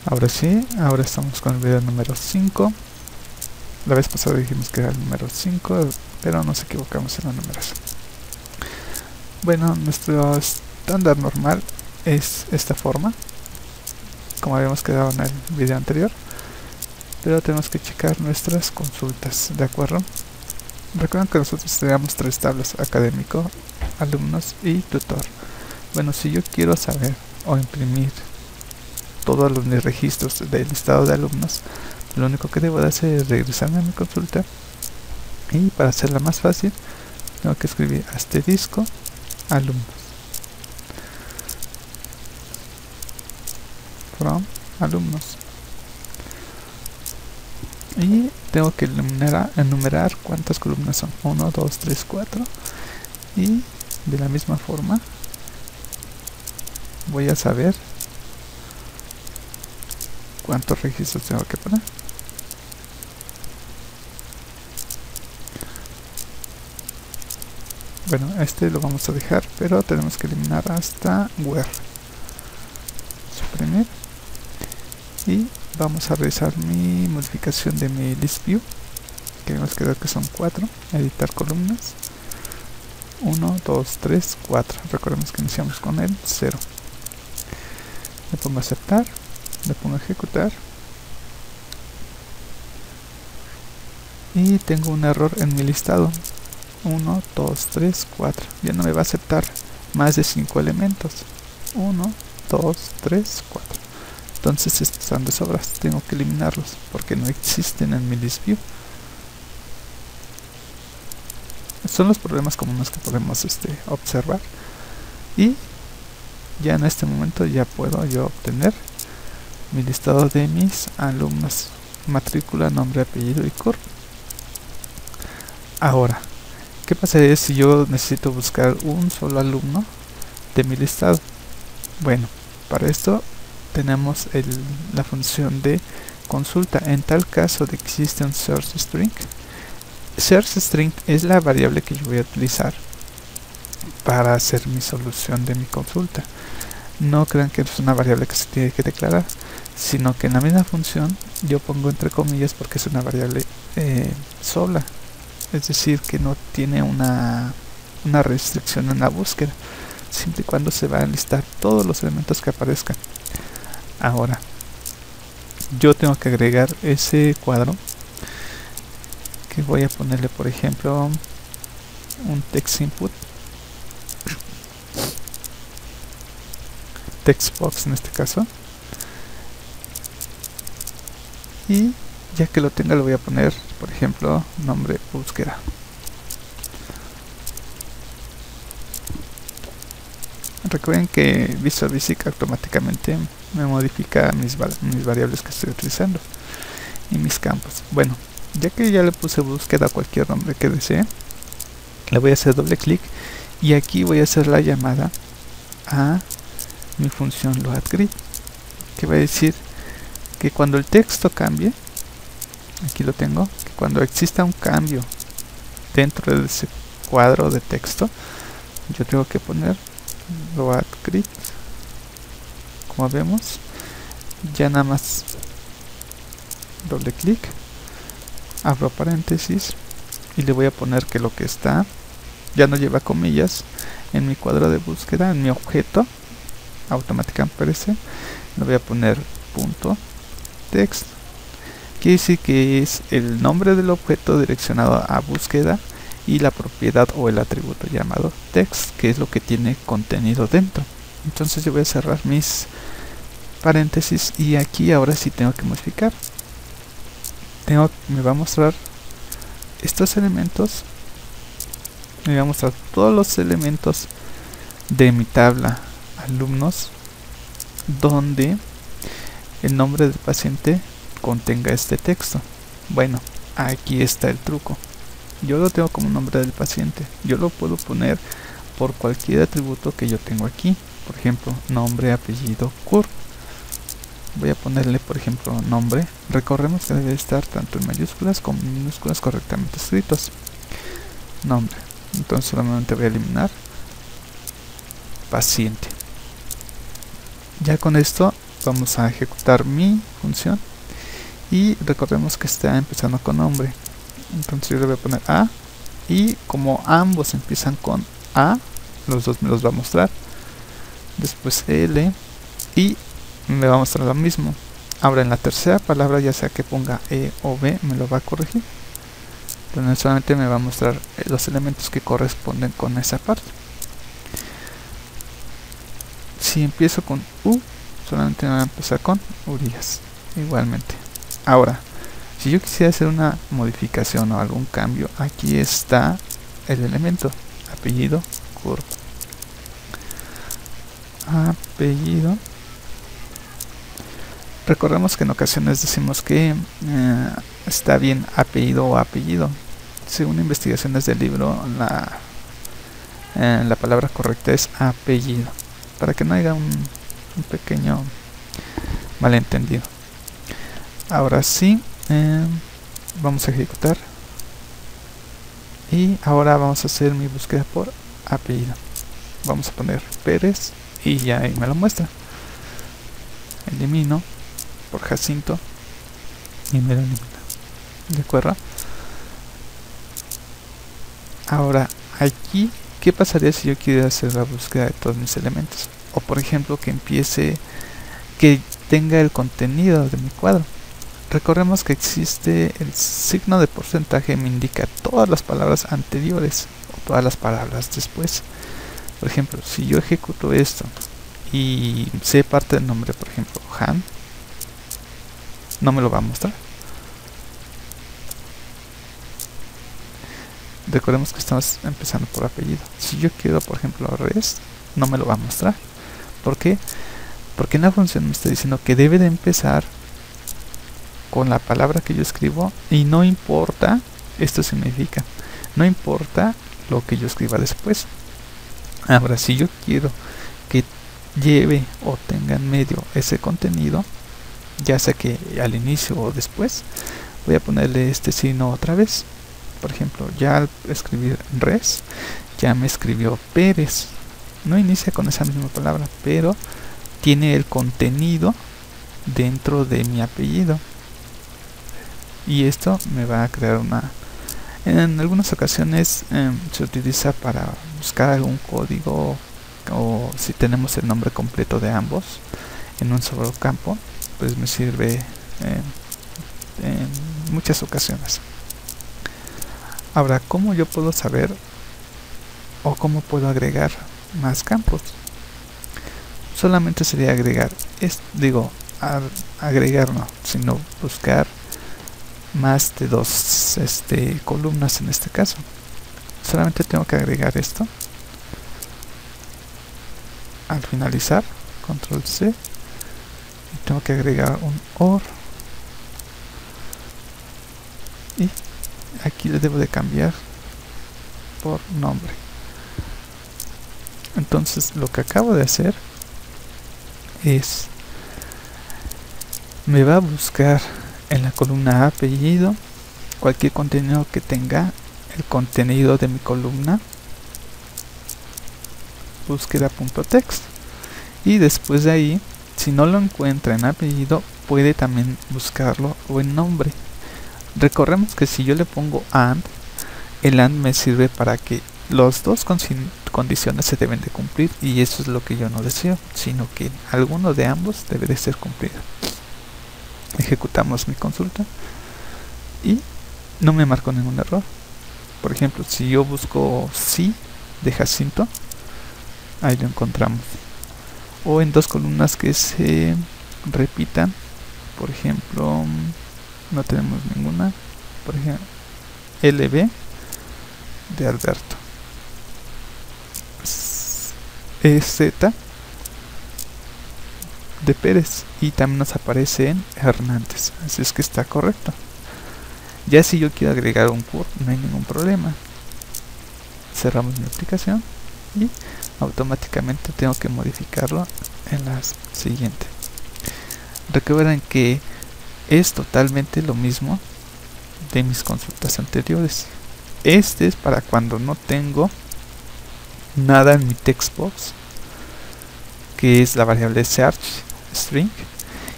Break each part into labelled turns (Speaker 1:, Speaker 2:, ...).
Speaker 1: Ahora sí, ahora estamos con el video número 5. La vez pasada dijimos que era el número 5, pero nos equivocamos en la numeración. Bueno, nuestro estándar normal es esta forma, como habíamos quedado en el video anterior, pero tenemos que checar nuestras consultas, ¿de acuerdo? Recuerden que nosotros teníamos 3 tablas: académico, alumnos y tutor. Bueno, si yo quiero saber o imprimir todos los registros del listado de alumnos, lo único que debo de hacer es regresarme a mi consulta, y para hacerla más fácil tengo que escribir asterisco alumnos from alumnos, y tengo que enumerar cuántas columnas son: 1, 2, 3, 4, y de la misma forma voy a saber cuántos registros tengo que poner. Bueno, este lo vamos a dejar, pero tenemos que eliminar hasta where. Suprimir. Y vamos a realizar mi modificación de mi list view, que hemos quedado que son 4. Editar columnas. 1, 2, 3, 4. Recordemos que iniciamos con el 0. Le pongo aceptar. Le pongo ejecutar. Y tengo un error en mi listado. 1, 2, 3, 4. Ya no me va a aceptar más de 5 elementos. 1, 2, 3, 4. Entonces estos están de sobras. Tengo que eliminarlos porque no existen en mi list view. Son los problemas comunes que podemos observar. Y ya en este momento ya puedo yo obtener mi listado de mis alumnos: matrícula, nombre, apellido y CURP. Ahora, ¿qué pasaría si yo necesito buscar un solo alumno de mi listado? Bueno, para esto tenemos la función de consulta. En tal caso de que existe un search string, search string es la variable que yo voy a utilizar para hacer mi solución de mi consulta. No crean que es una variable que se tiene que declarar, sino que en la misma función yo pongo entre comillas porque es una variable sola. Es decir, que no tiene una restricción en la búsqueda, siempre y cuando se van a listar todos los elementos que aparezcan. Ahora, yo tengo que agregar ese cuadro, que voy a ponerle, por ejemplo, un text input, text box en este caso, y ya que lo tenga le voy a poner, por ejemplo, nombre búsqueda. Recuerden que Visual Basic automáticamente me modifica mis variables que estoy utilizando y mis campos. Bueno, ya que ya le puse búsqueda a cualquier nombre que desee, le voy a hacer doble clic y aquí voy a hacer la llamada a mi función loadGrid, que va a decir que cuando el texto cambie, aquí lo tengo, que cuando exista un cambio dentro de ese cuadro de texto, yo tengo que poner loadGrid. Como vemos, ya nada más doble clic, abro paréntesis y le voy a poner que lo que está ya no lleva comillas en mi cuadro de búsqueda, en mi objeto automáticamente aparece. Le voy a poner punto text, quiere decir que es el nombre del objeto direccionado a búsqueda y la propiedad o el atributo llamado text, que es lo que tiene contenido dentro. Entonces yo voy a cerrar mis paréntesis y aquí ahora sí tengo que modificar. Me va a mostrar estos elementos, me va a mostrar todos los elementos de mi tabla alumnos donde el nombre del paciente contenga este texto. Bueno, aquí está el truco. Yo lo tengo como nombre del paciente. Yo lo puedo poner por cualquier atributo que yo tengo aquí. Por ejemplo, nombre, apellido, CURP. Voy a ponerle, por ejemplo, nombre. Recordemos que debe estar tanto en mayúsculas como en minúsculas correctamente escritos. Nombre. Entonces solamente voy a eliminar paciente. Ya con esto vamos a ejecutar mi función y recordemos que está empezando con nombre, entonces yo le voy a poner A, y como ambos empiezan con A, los dos me los va a mostrar. Después L, y me va a mostrar lo mismo. Ahora en la tercera palabra, ya sea que ponga E o B, me lo va a corregir, pero solamente me va a mostrar los elementos que corresponden con esa parte. Si empiezo con U, solamente me va a empezar con Urias, igualmente. Ahora, si yo quisiera hacer una modificación o algún cambio, aquí está el elemento apellido Kurt. Apellido. Recordemos que en ocasiones decimos que está bien apellido o apellido. Según investigaciones del libro, la palabra correcta es apellido, para que no haya un pequeño malentendido. Ahora sí, vamos a ejecutar y ahora vamos a hacer mi búsqueda por apellido. Vamos a poner Pérez y ya ahí me lo muestra. Elimino por Jacinto y me lo elimina. ¿De acuerdo? Ahora aquí, ¿qué pasaría si yo quiero hacer la búsqueda de todos mis elementos? O por ejemplo que que tenga el contenido de mi cuadro. Recordemos que existe el signo de porcentaje, me indica todas las palabras anteriores o todas las palabras después. Por ejemplo, si yo ejecuto esto y sé parte del nombre, por ejemplo Han, no me lo va a mostrar. Recordemos que estamos empezando por apellido. Si yo quiero, por ejemplo, Res, no me lo va a mostrar. ¿Por qué? Porque en la función me está diciendo que debe de empezar con la palabra que yo escribo, y no importa, esto significa, no importa lo que yo escriba después. Ahora, si yo quiero que lleve o tenga en medio ese contenido, ya sea que al inicio o después, voy a ponerle este signo otra vez. Por ejemplo, ya al escribir Res, ya me escribió Pérez. No inicia con esa misma palabra, pero tiene el contenido dentro de mi apellido. Y esto me va a crear en algunas ocasiones se utiliza para buscar algún código, o si tenemos el nombre completo de ambos en un solo campo, pues me sirve en muchas ocasiones. Ahora, ¿cómo yo puedo saber o cómo puedo agregar más campos? Solamente sería agregar, agregar no, sino buscar más de dos columnas en este caso. Solamente tengo que agregar esto. Al finalizar, control C, y tengo que agregar un OR, y aquí le debo de cambiar por nombre. Entonces lo que acabo de hacer es, me va a buscar en la columna apellido cualquier contenido que tenga el contenido de mi columna búsqueda.text, y después de ahí, si no lo encuentra en apellido, puede también buscarlo o en nombre. Recordemos que si yo le pongo AND, el AND me sirve para que las dos condiciones se deben de cumplir, y eso es lo que yo no deseo, sino que alguno de ambos debe de ser cumplido. Ejecutamos mi consulta y no me marcó ningún error. Por ejemplo, si yo busco sí de Jacinto, ahí lo encontramos, o en dos columnas que se repitan. Por ejemplo, no tenemos ninguna. Por ejemplo, LB de Alberto, EZ de Pérez, y también nos aparece en Hernández, así es que está correcto. Ya si yo quiero agregar un Kurt, no hay ningún problema. Cerramos mi aplicación y automáticamente tengo que modificarlo en la siguiente. Recuerden que es totalmente lo mismo de mis consultas anteriores. Este es para cuando no tengo nada en mi textbox, que es la variable search string,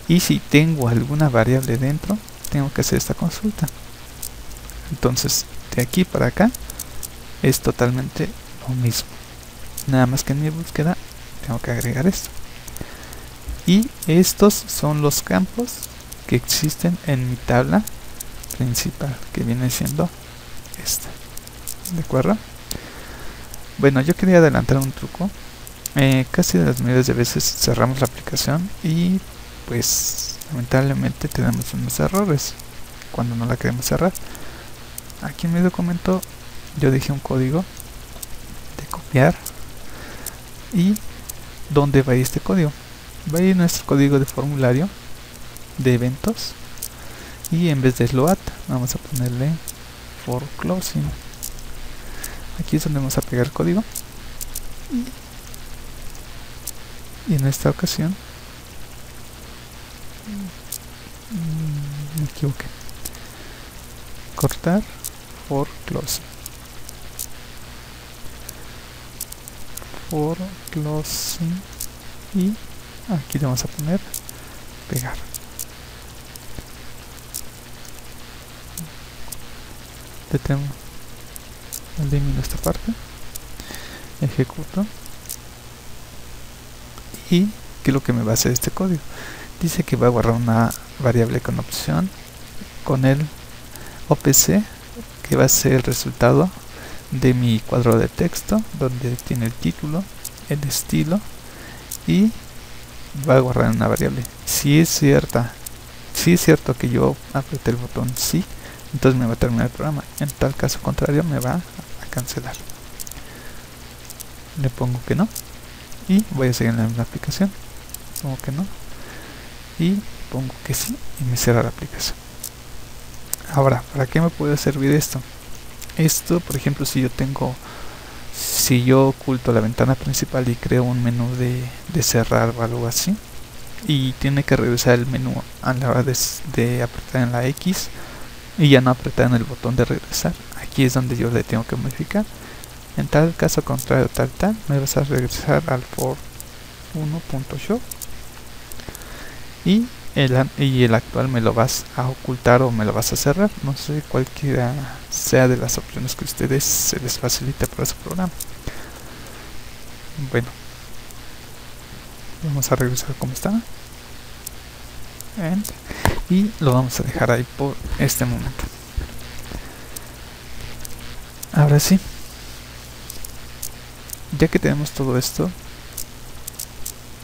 Speaker 1: y si tengo alguna variable dentro tengo que hacer esta consulta. Entonces de aquí para acá es totalmente lo mismo, nada más que en mi búsqueda tengo que agregar esto. Y estos son los campos que existen en mi tabla principal, que viene siendo esta. ¿De acuerdo? Bueno, yo quería adelantar un truco. Casi de las mayorías de veces cerramos la aplicación y pues lamentablemente tenemos unos errores cuando no la queremos cerrar. Aquí en mi documento yo dejé un código de copiar. ¿Y dónde va este código? Va a ir nuestro código de formulario de eventos, y en vez de load vamos a ponerle for closing. Aquí es donde vamos a pegar el código, y en esta ocasión me equivoqué, cortar for closing, y aquí le vamos a poner pegar. Elimino esta parte, ejecuto, y ¿qué es lo que me va a hacer este código? Dice que va a guardar una variable con opción con el OPC, que va a ser el resultado de mi cuadro de texto, donde tiene el título, el estilo, y va a guardar una variable. Si es cierto que yo apreté el botón sí, entonces me va a terminar el programa. En tal caso contrario me va a cancelar. Le pongo que no y voy a seguir en la misma aplicación. Pongo que no y pongo que sí, y me cierra la aplicación. Ahora, ¿para qué me puede servir esto? Esto, por ejemplo, si yo oculto la ventana principal y creo un menú de cerrar o algo así, y tiene que regresar el menú a la hora de apretar en la X y ya no apretar en el botón de regresar, aquí es donde yo le tengo que modificar. En tal caso contrario, me vas a regresar al for 1.show, y el actual me lo vas a ocultar o me lo vas a cerrar, no sé, cualquiera sea de las opciones que a ustedes se les facilite para su programa. Bueno, vamos a regresar como estaba y lo vamos a dejar ahí por este momento. Ahora sí, ya que tenemos todo esto,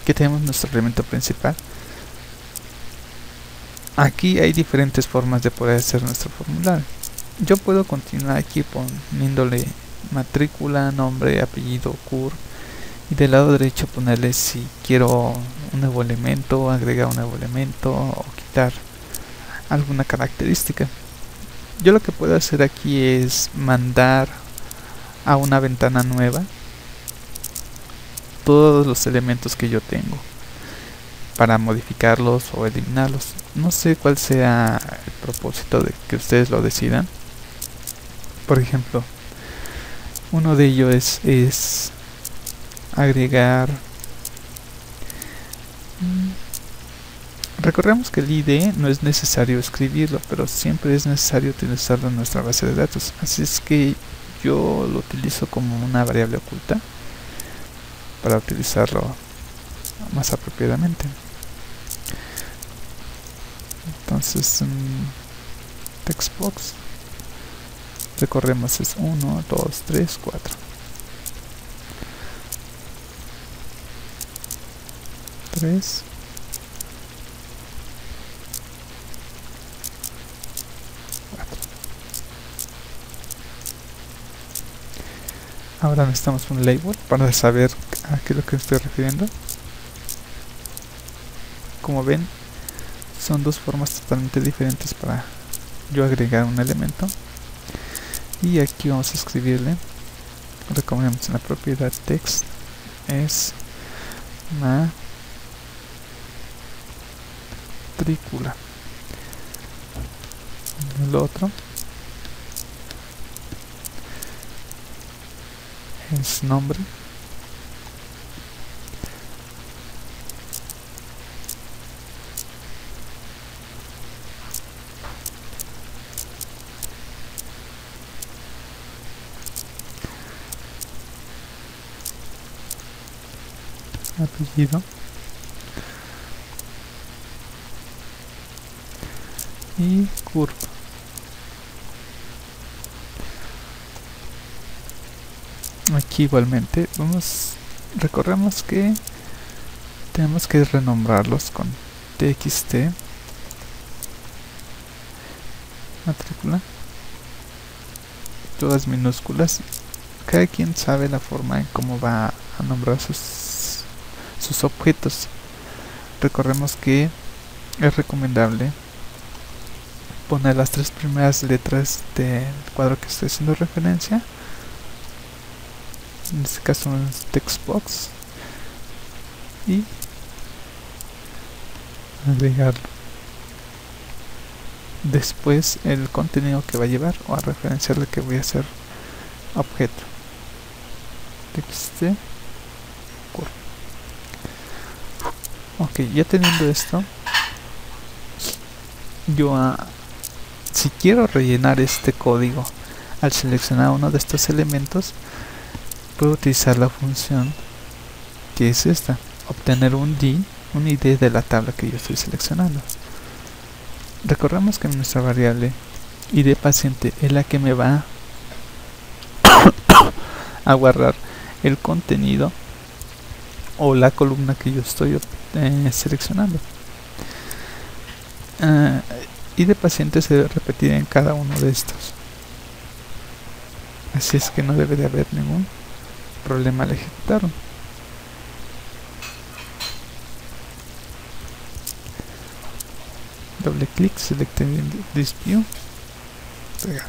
Speaker 1: que tenemos nuestro elemento principal, aquí hay diferentes formas de poder hacer nuestro formulario. Yo puedo continuar aquí poniéndole matrícula, nombre, apellido, CUR, y del lado derecho ponerle si quiero un nuevo elemento, agregar un nuevo elemento o quitar alguna característica. Yo lo que puedo hacer aquí es mandar a una ventana nueva todos los elementos que yo tengo para modificarlos o eliminarlos. No sé cuál sea el propósito de que ustedes lo decidan. Por ejemplo, uno de ellos es agregar. Recordemos que el ID no es necesario escribirlo, pero siempre es necesario utilizarlo en nuestra base de datos. Así es que yo lo utilizo como una variable oculta para utilizarlo más apropiadamente. Entonces, textbox, recorremos es 1, 2, 3, 4. 3, 4. Ahora necesitamos un label para saber a qué es lo que estoy refiriendo. Como ven, son dos formas totalmente diferentes para yo agregar un elemento. Y aquí vamos a escribirle, recomendamos en la propiedad text es matrícula. El otro es nombre. apellido y curva. Aquí igualmente recordemos que tenemos que renombrarlos con txt matrícula, todas minúsculas. Cada quien sabe la forma en cómo va a nombrar sus objetos. Recordemos que es recomendable poner las 3 primeras letras del cuadro que estoy haciendo referencia, en este caso es textbox, y agregarlo. Después el contenido que va a llevar, o a referenciarle que voy a hacer objeto txt curva. Ok, ya teniendo esto, yo si quiero rellenar este código al seleccionar uno de estos elementos, puedo utilizar la función que es esta, obtener un ID de la tabla que yo estoy seleccionando. Recordemos que nuestra variable ID paciente es la que me va a guardar el contenido o la columna que yo estoy seleccionando. ID paciente se debe repetir en cada uno de estos, así es que no debe de haber ningún problema al ejecutarlo. Doble clic, selected this view, pegar.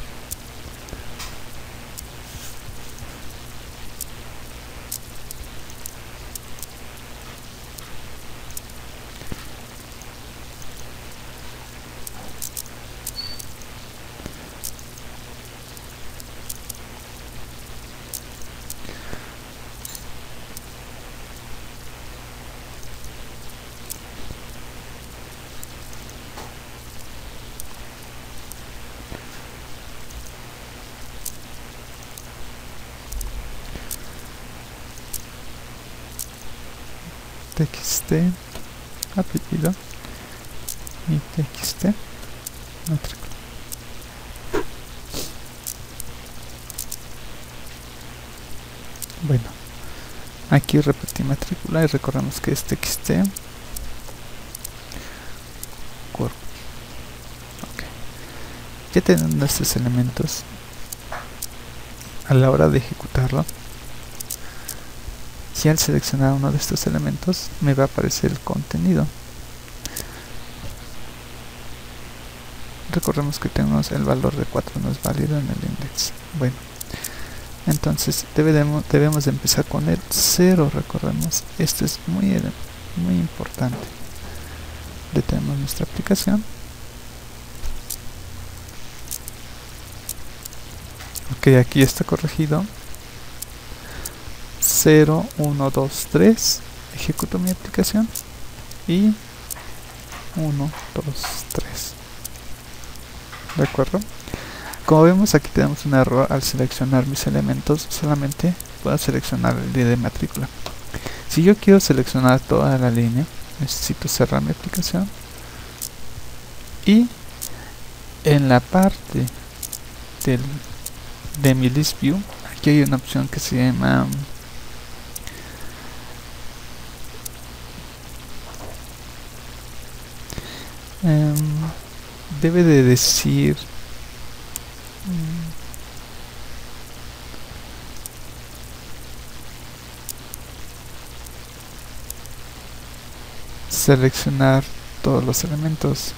Speaker 1: txt apellido y txt matrícula. Bueno, aquí repetí matrícula y recordamos que es txt curva. Okay. Ya teniendo estos elementos, a la hora de ejecutarlo, y al seleccionar uno de estos elementos me va a aparecer el contenido. Recordemos que tenemos el valor de 4 no es válido en el index. Bueno, entonces debemos de empezar con el 0. Recordemos, esto es muy importante. Detenemos nuestra aplicación. Ok, aquí está corregido. 0, 1, 2, 3, ejecuto mi aplicación y 1, 2, 3. ¿De acuerdo? Como vemos, aquí tenemos un error al seleccionar mis elementos. Solamente puedo seleccionar el ID de matrícula. Si yo quiero seleccionar toda la línea, necesito cerrar mi aplicación y en la parte de mi list view, aquí hay una opción que se llama debe de decir seleccionar todos los elementos.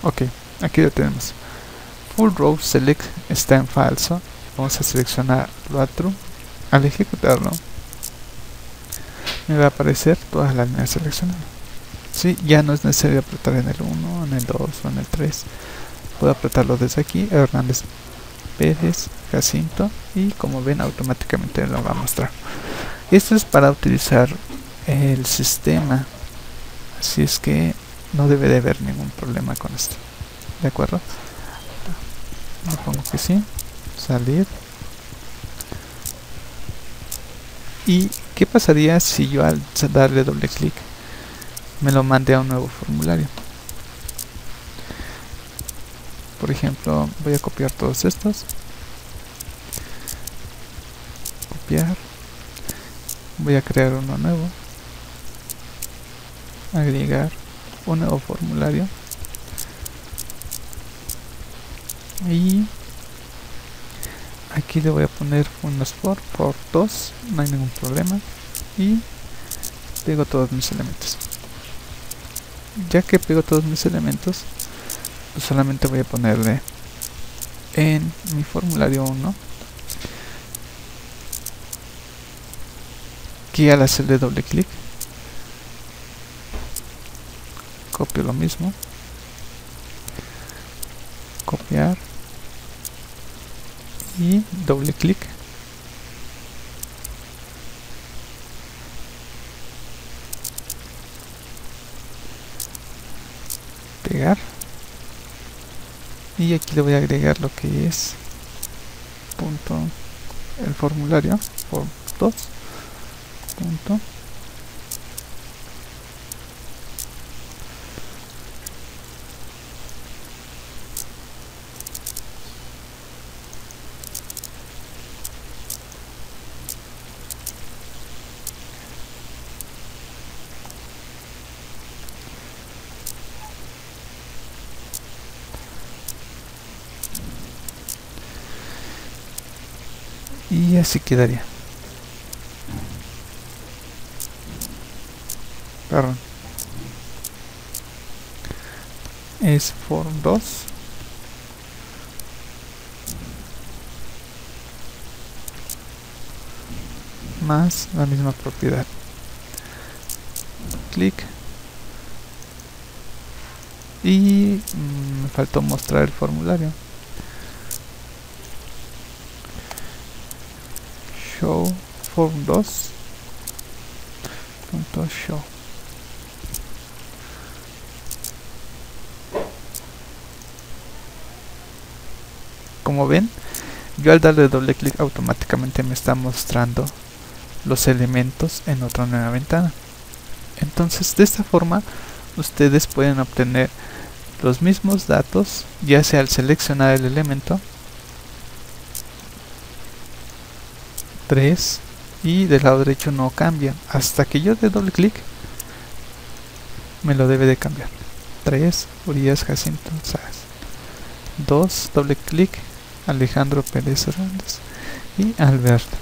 Speaker 1: Ok, aquí lo tenemos. Full row select está en falso. Vamos a seleccionar lo true. Al ejecutarlo me va a aparecer todas las líneas seleccionadas. ¿Sí? Ya no es necesario apretar en el 1, en el 2 o en el 3. Puedo apretarlo desde aquí, Hernández Pérez, Jacinto, y como ven automáticamente lo va a mostrar. Esto es para utilizar el sistema así es que no debe de haber ningún problema con esto, ¿de acuerdo? Le pongo que sí, salir. ¿Y qué pasaría si yo al darle doble clic me lo mande a un nuevo formulario? Por ejemplo, voy a copiar todos estos, copiar, voy a crear uno nuevo, agregar un nuevo formulario y aquí le voy a poner unos por 2, no hay ningún problema, y pego todos mis elementos. Ya que pego todos mis elementos, pues solamente voy a ponerle en mi formulario 1 que al hacerle doble clic copio lo mismo, copiar y doble clic, pegar, y aquí le voy a agregar lo que es punto el formulario por 2 punto y así quedaría. Perdón, es form 2 más la misma propiedad, clic, y me faltó mostrar el formulario, show form 2 punto show. Como ven, yo al darle doble clic automáticamente me está mostrando los elementos en otra nueva ventana. Entonces de esta forma ustedes pueden obtener los mismos datos, ya sea al seleccionar el elemento 3 y del lado derecho no cambia hasta que yo dé doble clic, me lo debe de cambiar. 3 Urias Jacinto Saez, 2 doble clic Alejandro Pérez Hernández y Alberto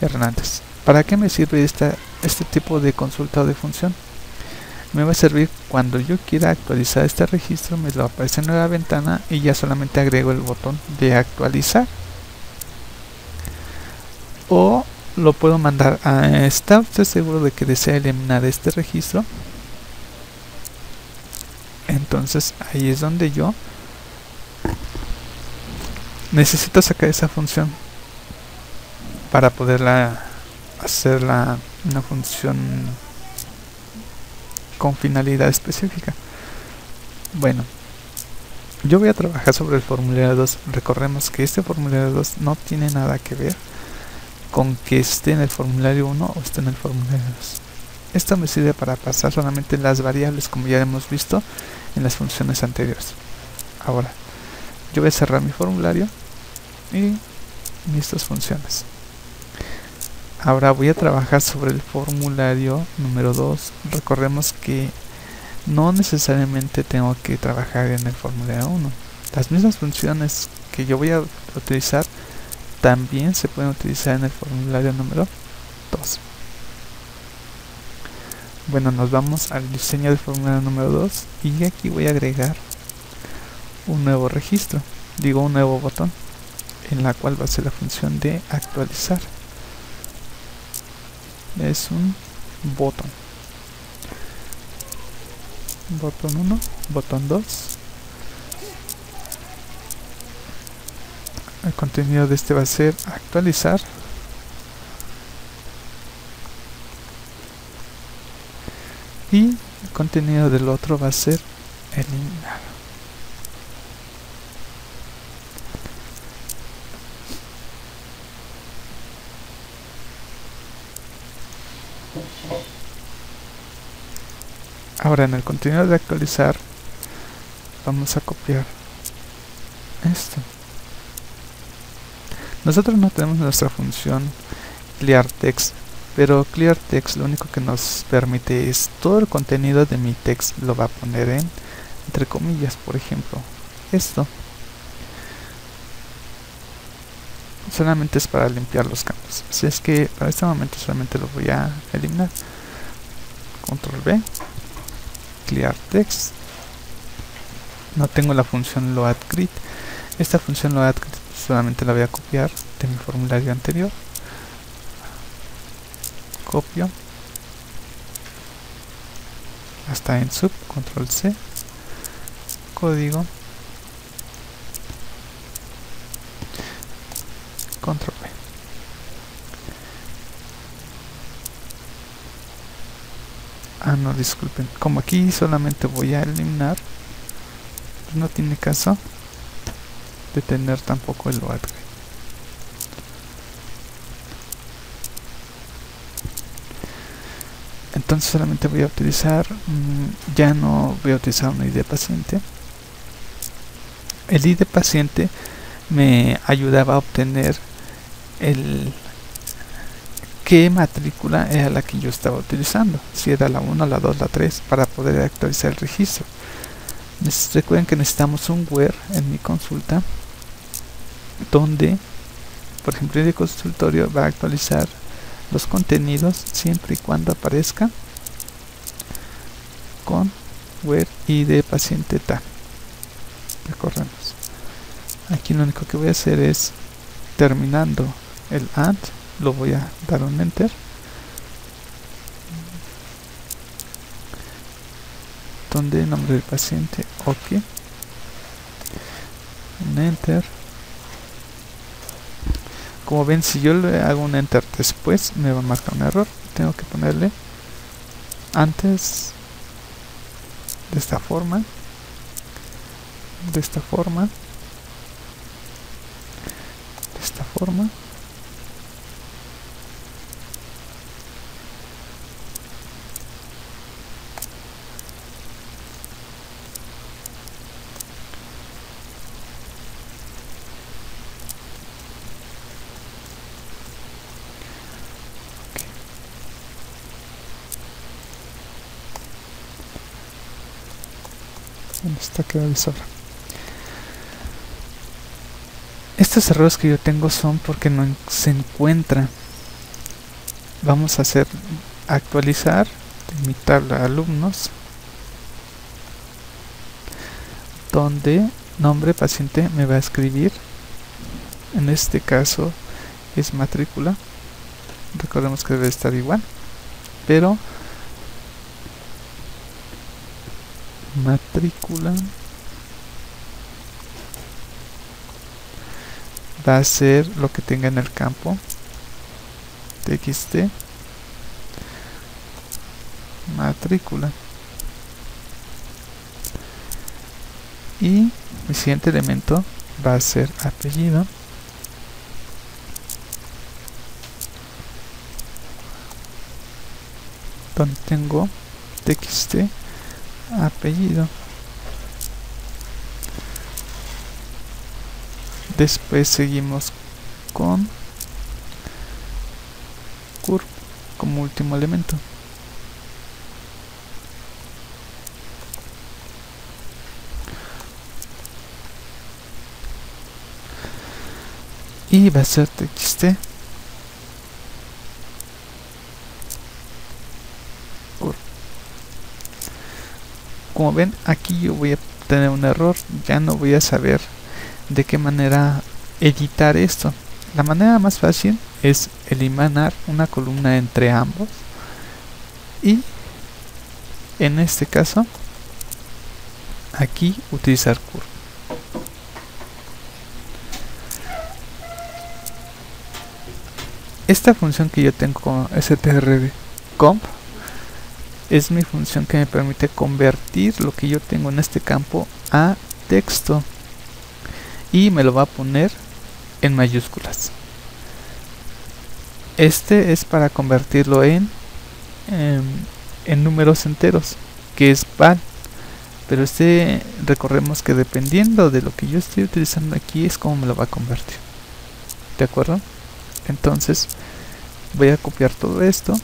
Speaker 1: Hernández. ¿Para qué me sirve este tipo de consulta o de función? Me va a servir cuando yo quiera actualizar este registro, me lo aparece en la ventana y ya solamente agrego el botón de actualizar, o lo puedo mandar a ¿está usted seguro de que desea eliminar este registro? Entonces ahí es donde yo necesito sacar esa función para poderla hacer una función con finalidad específica. Bueno, yo voy a trabajar sobre el formulario 2. Recordemos que este formulario 2 no tiene nada que ver con que esté en el formulario 1 o esté en el formulario 2. Esto me sirve para pasar solamente las variables, como ya hemos visto en las funciones anteriores. Ahora, yo voy a cerrar mi formulario y estas funciones. Ahora voy a trabajar sobre el formulario número 2. Recordemos que no necesariamente tengo que trabajar en el formulario 1. Las mismas funciones que yo voy a utilizar también se pueden utilizar en el formulario número 2. Bueno, nos vamos al diseño del formulario número 2 y aquí voy a agregar un nuevo registro, un nuevo botón, en la cual va a ser la función de actualizar. Es un botón. Botón 1, botón 2. El contenido de este va a ser actualizar. Y contenido del otro va a ser eliminado. Ahora en el contenido de actualizar vamos a copiar esto. Nosotros no tenemos nuestra función clearText, pero clearText lo único que nos permite es todo el contenido de mi text lo va a poner en entre comillas. Por ejemplo, esto solamente es para limpiar los campos, así es que para este momento solamente lo voy a eliminar. Control V, clearText. No tengo la función loadGrid. Esta función loadGrid solamente la voy a copiar de mi formulario anterior. Copio hasta en sub, control C, código, control V. No, disculpen, como aquí solamente voy a eliminar, no tiene caso de tener tampoco el loadGrid. Entonces solamente voy a utilizar, ya no voy a utilizar un ID paciente. El ID paciente me ayudaba a obtener el qué matrícula era la que yo estaba utilizando, si era la 1, la 2, la 3, para poder actualizar el registro. Recuerden que necesitamos un where en mi consulta, donde, por ejemplo, el consultorio va a actualizar los contenidos siempre y cuando aparezca con where id paciente tal. Recorremos. Aquí lo único que voy a hacer es, terminando el add, lo voy a dar un enter, donde el nombre del paciente, ok, un enter. Como ven, si yo le hago un enter después, me va a marcar un error. Tengo que ponerle antes de esta forma, de esta forma, de esta forma, está quedando de sobra. Estos errores que yo tengo son porque no se encuentra. Vamos a hacer actualizar mi tabla de alumnos, donde nombre paciente me va a escribir, en este caso es matrícula. Recordemos que debe estar igual, pero matrícula va a ser lo que tenga en el campo txt matrícula, y mi siguiente elemento va a ser apellido, donde tengo txt apellido. Después seguimos con curv como último elemento. Y va a ser txt curv. Como ven, aquí yo voy a tener un error, ya no voy a saber de qué manera editar esto. La manera más fácil es eliminar una columna entre ambos, y en este caso aquí utilizar curve. Esta función que yo tengo con strcomp es mi función que me permite convertir lo que yo tengo en este campo a texto, y me lo va a poner en mayúsculas. Este es para convertirlo en números enteros, que es val, pero recordemos que dependiendo de lo que yo estoy utilizando aquí es como me lo va a convertir, ¿de acuerdo? Entonces voy a copiar todo esto,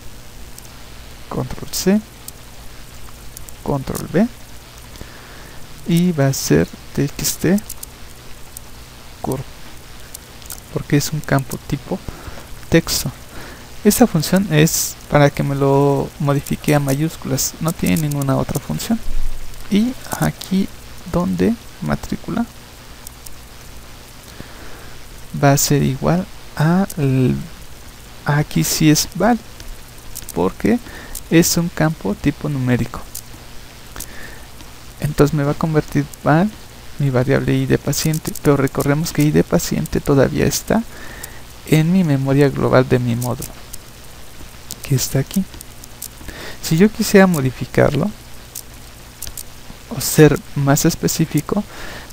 Speaker 1: control C, control V, y va a ser txt curve, porque es un campo tipo texto. Esta función es para que me lo modifique a mayúsculas, no tiene ninguna otra función. Y aquí donde matrícula va a ser igual a aquí sí es val, porque es un campo tipo numérico. Entonces me va a convertir val mi variable id paciente, pero recordemos que id paciente todavía está en mi memoria global de mi módulo, que está aquí. Si yo quisiera modificarlo o ser más específico,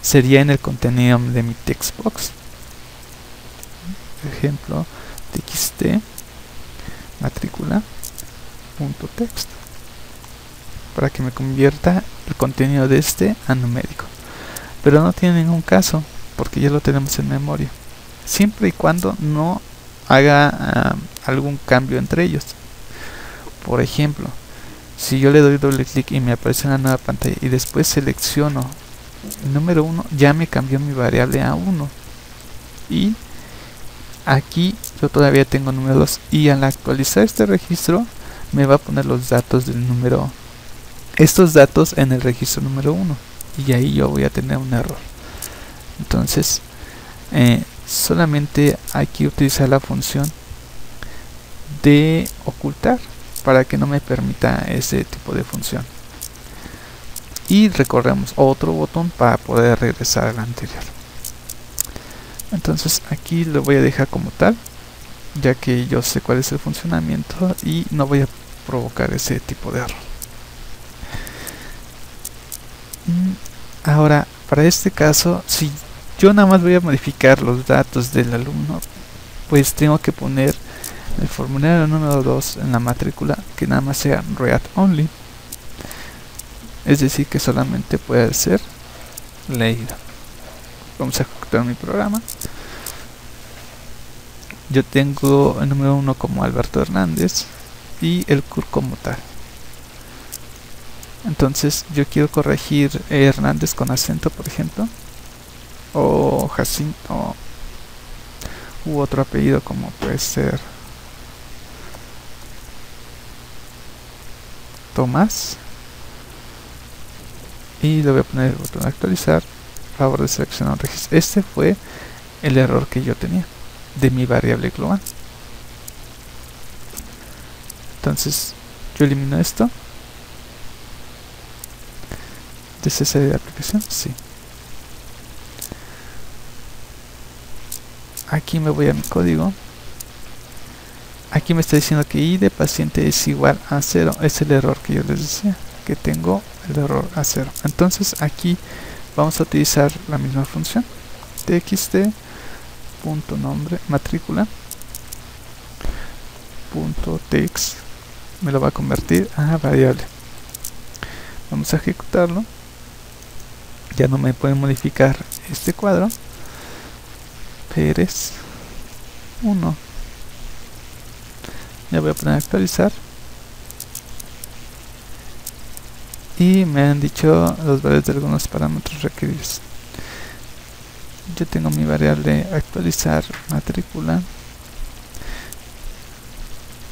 Speaker 1: sería en el contenido de mi textbox. Por ejemplo, txt matrícula.text, para que me convierta el contenido de este a numérico. Pero no tiene ningún caso, porque ya lo tenemos en memoria, siempre y cuando no haga algún cambio entre ellos. Por ejemplo, si yo le doy doble clic y me aparece una nueva pantalla y después selecciono el número 1, ya me cambió mi variable a 1, y aquí yo todavía tengo número 2, y al actualizar este registro me va a poner los datos del número, estos datos en el registro número 1, y ahí yo voy a tener un error. Entonces solamente hay que utilizar la función de ocultar para que no me permita ese tipo de función, y recorremos otro botón para poder regresar al anterior. Entonces aquí lo voy a dejar como tal, ya que yo sé cuál es el funcionamiento y no voy a provocar ese tipo de error. Ahora, para este caso, si yo nada más voy a modificar los datos del alumno, pues tengo que poner el formulario número 2 en la matrícula que nada más sea read only, es decir, que solamente puede ser leído. Vamos a ejecutar mi programa. Yo tengo el número 1 como Alberto Hernández y el CUR como tal. Entonces yo quiero corregir Hernández con acento, por ejemplo, o Jacinto, u otro apellido como puede ser Tomás, y le voy a poner el botón de actualizar, favor de seleccionar un registro. Este fue el error que yo tenía de mi variable global. Entonces yo elimino esto. ¿Deshacer de aplicación? Sí. Aquí me voy a mi código. Aquí me está diciendo que id paciente es igual a 0. Es el error que yo les decía, que tengo el error a 0. Entonces aquí vamos a utilizar la misma función, txt.nombre matrícula .text, me lo va a convertir a variable. Vamos a ejecutarlo. Ya no me pueden modificar este cuadro. Pérez 1. Ya voy a poner a actualizar. Y me han dicho los valores de algunos parámetros requeridos. Yo tengo mi variable actualizar matrícula,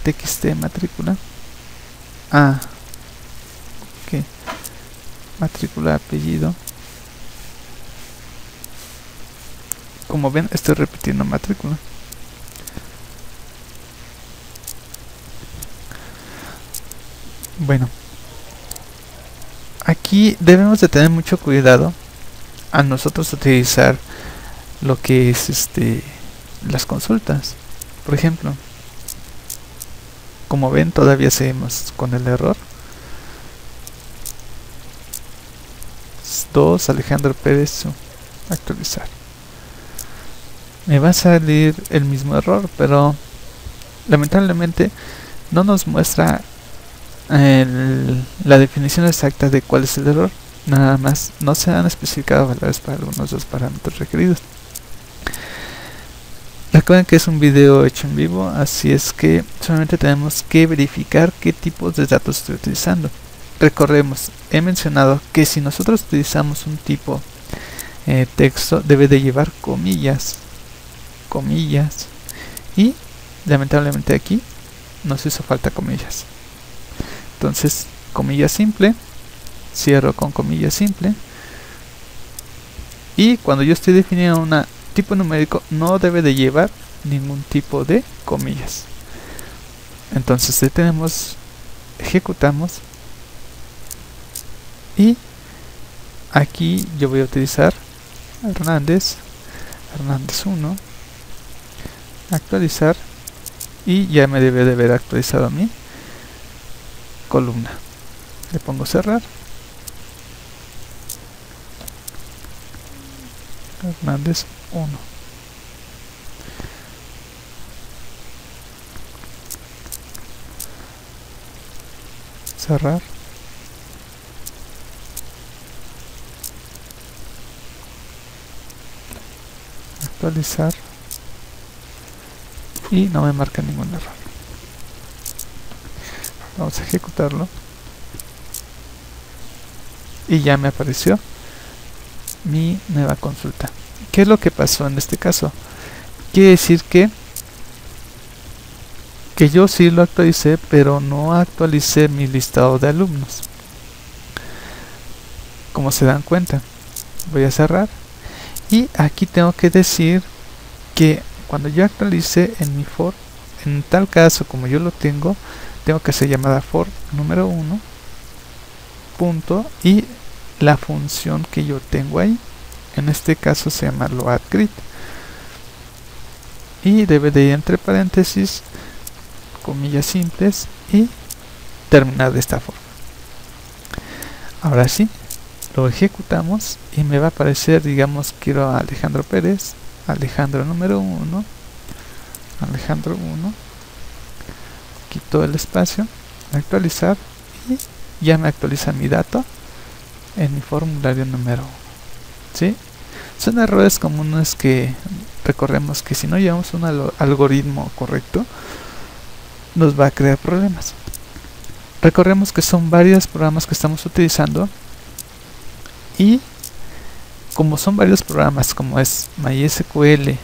Speaker 1: txt matrícula, ok, matrícula apellido. Como ven, estoy repitiendo matrícula. Bueno, aquí debemos de tener mucho cuidado a nosotros utilizar lo que es las consultas. Por ejemplo, como ven, todavía seguimos con el error, 2 Alejandro Pérez actualizar. Me va a salir el mismo error, pero lamentablemente no nos muestra la definición exacta de cuál es el error. Nada más no se han especificado valores para algunos de los parámetros requeridos. Recuerden que es un video hecho en vivo, así es que solamente tenemos que verificar qué tipos de datos estoy utilizando. Recordemos, he mencionado que si nosotros utilizamos un tipo texto, debe de llevar comillas, y lamentablemente aquí nos hizo falta comillas. Entonces, comilla simple, cierro con comilla simple, y cuando yo estoy definiendo un tipo numérico no debe de llevar ningún tipo de comillas. Entonces detenemos, ejecutamos, y aquí yo voy a utilizar Hernández 1, actualizar, y ya me debe de haber actualizado mi columna. Le pongo cerrar, Hernández 1. Cerrar. Actualizar. Y no me marca ningún error. Vamos a ejecutarlo. Y ya me apareció mi nueva consulta. ¿Qué es lo que pasó en este caso? Quiere decir que yo sí lo actualicé, pero no actualicé mi listado de alumnos. Como se dan cuenta, voy a cerrar, y aquí tengo que decir que cuando yo actualice en mi for, en tal caso como yo lo tengo que hacer llamada for número 1 punto, y la función que yo tengo ahí, en este caso se llama loadGrid, y debe de ir entre paréntesis, comillas simples, y terminar de esta forma. Ahora sí, lo ejecutamos y me va a aparecer, digamos, quiero a Alejandro Pérez, Alejandro número 1, Alejandro 1, quito el espacio, actualizar, y ya me actualiza mi dato en mi formulario número 1. ¿Sí? Son errores comunes que recordemos que si no llevamos un algoritmo correcto nos va a crear problemas. Recordemos que son varios programas que estamos utilizando, y como son varios programas, como es MySQL,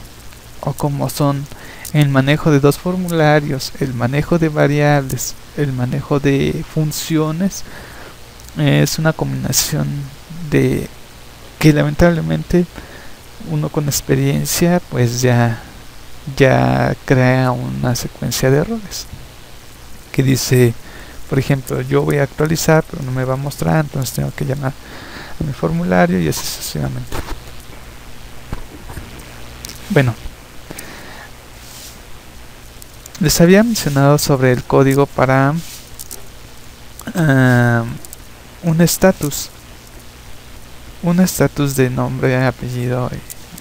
Speaker 1: o como son el manejo de dos formularios, el manejo de variables, el manejo de funciones, es una combinación de que lamentablemente uno con experiencia pues ya crea una secuencia de errores que dice, por ejemplo, yo voy a actualizar pero no me va a mostrar, entonces tengo que llamar a mi formulario y así sucesivamente. Bueno, les había mencionado sobre el código para un estatus de nombre, apellido,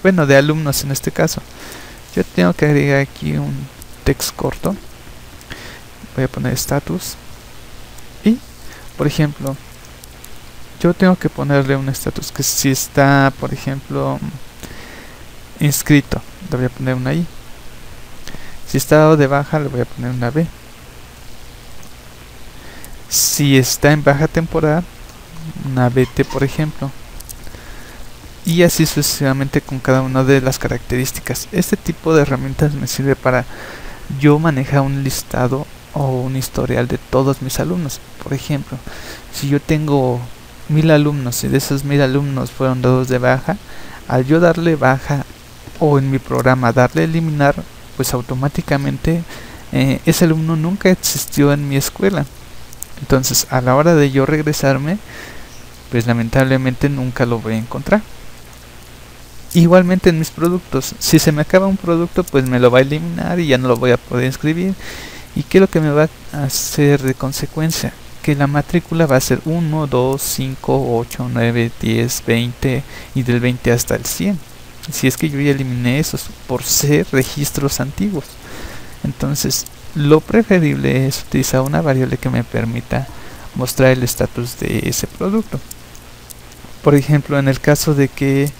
Speaker 1: bueno, de alumnos en este caso. Yo tengo que agregar aquí un text corto, voy a poner status, y por ejemplo yo tengo que ponerle un estatus que si está, por ejemplo, inscrito, le voy a poner una I. Si está dado de baja, le voy a poner una B. Si está en baja temporal, una BT, por ejemplo. Y así sucesivamente con cada una de las características. Este tipo de herramientas me sirve para yo manejar un listado o un historial de todos mis alumnos. Por ejemplo, si yo tengo 1000 alumnos y de esos 1000 alumnos fueron dados de baja, al yo darle baja o en mi programa darle eliminar, pues automáticamente ese alumno nunca existió en mi escuela. Entonces a la hora de yo regresarme, pues lamentablemente nunca lo voy a encontrar. Igualmente en mis productos, si se me acaba un producto, pues me lo va a eliminar y ya no lo voy a poder inscribir. ¿Y qué es lo que me va a hacer de consecuencia? que la matrícula va a ser 1, 2, 5, 8, 9, 10, 20 y del 20 hasta el 100. Si es que yo ya eliminé esos por ser registros antiguos. Entonces lo preferible es utilizar una variable que me permita mostrar el estatus de ese producto. Por ejemplo, en el caso de que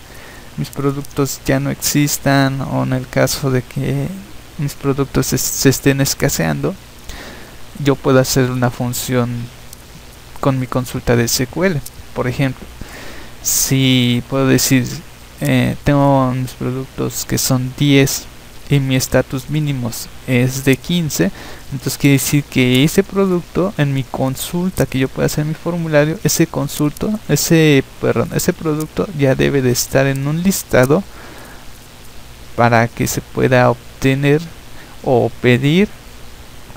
Speaker 1: mis productos ya no existan, o en el caso de que mis productos se estén escaseando, yo puedo hacer una función con mi consulta de SQL. Por ejemplo, si puedo decir tengo mis productos que son 10 y mi estatus mínimos es de 15, entonces quiere decir que ese producto, en mi consulta que yo pueda hacer en mi formulario, ese producto ya debe de estar en un listado para que se pueda obtener o pedir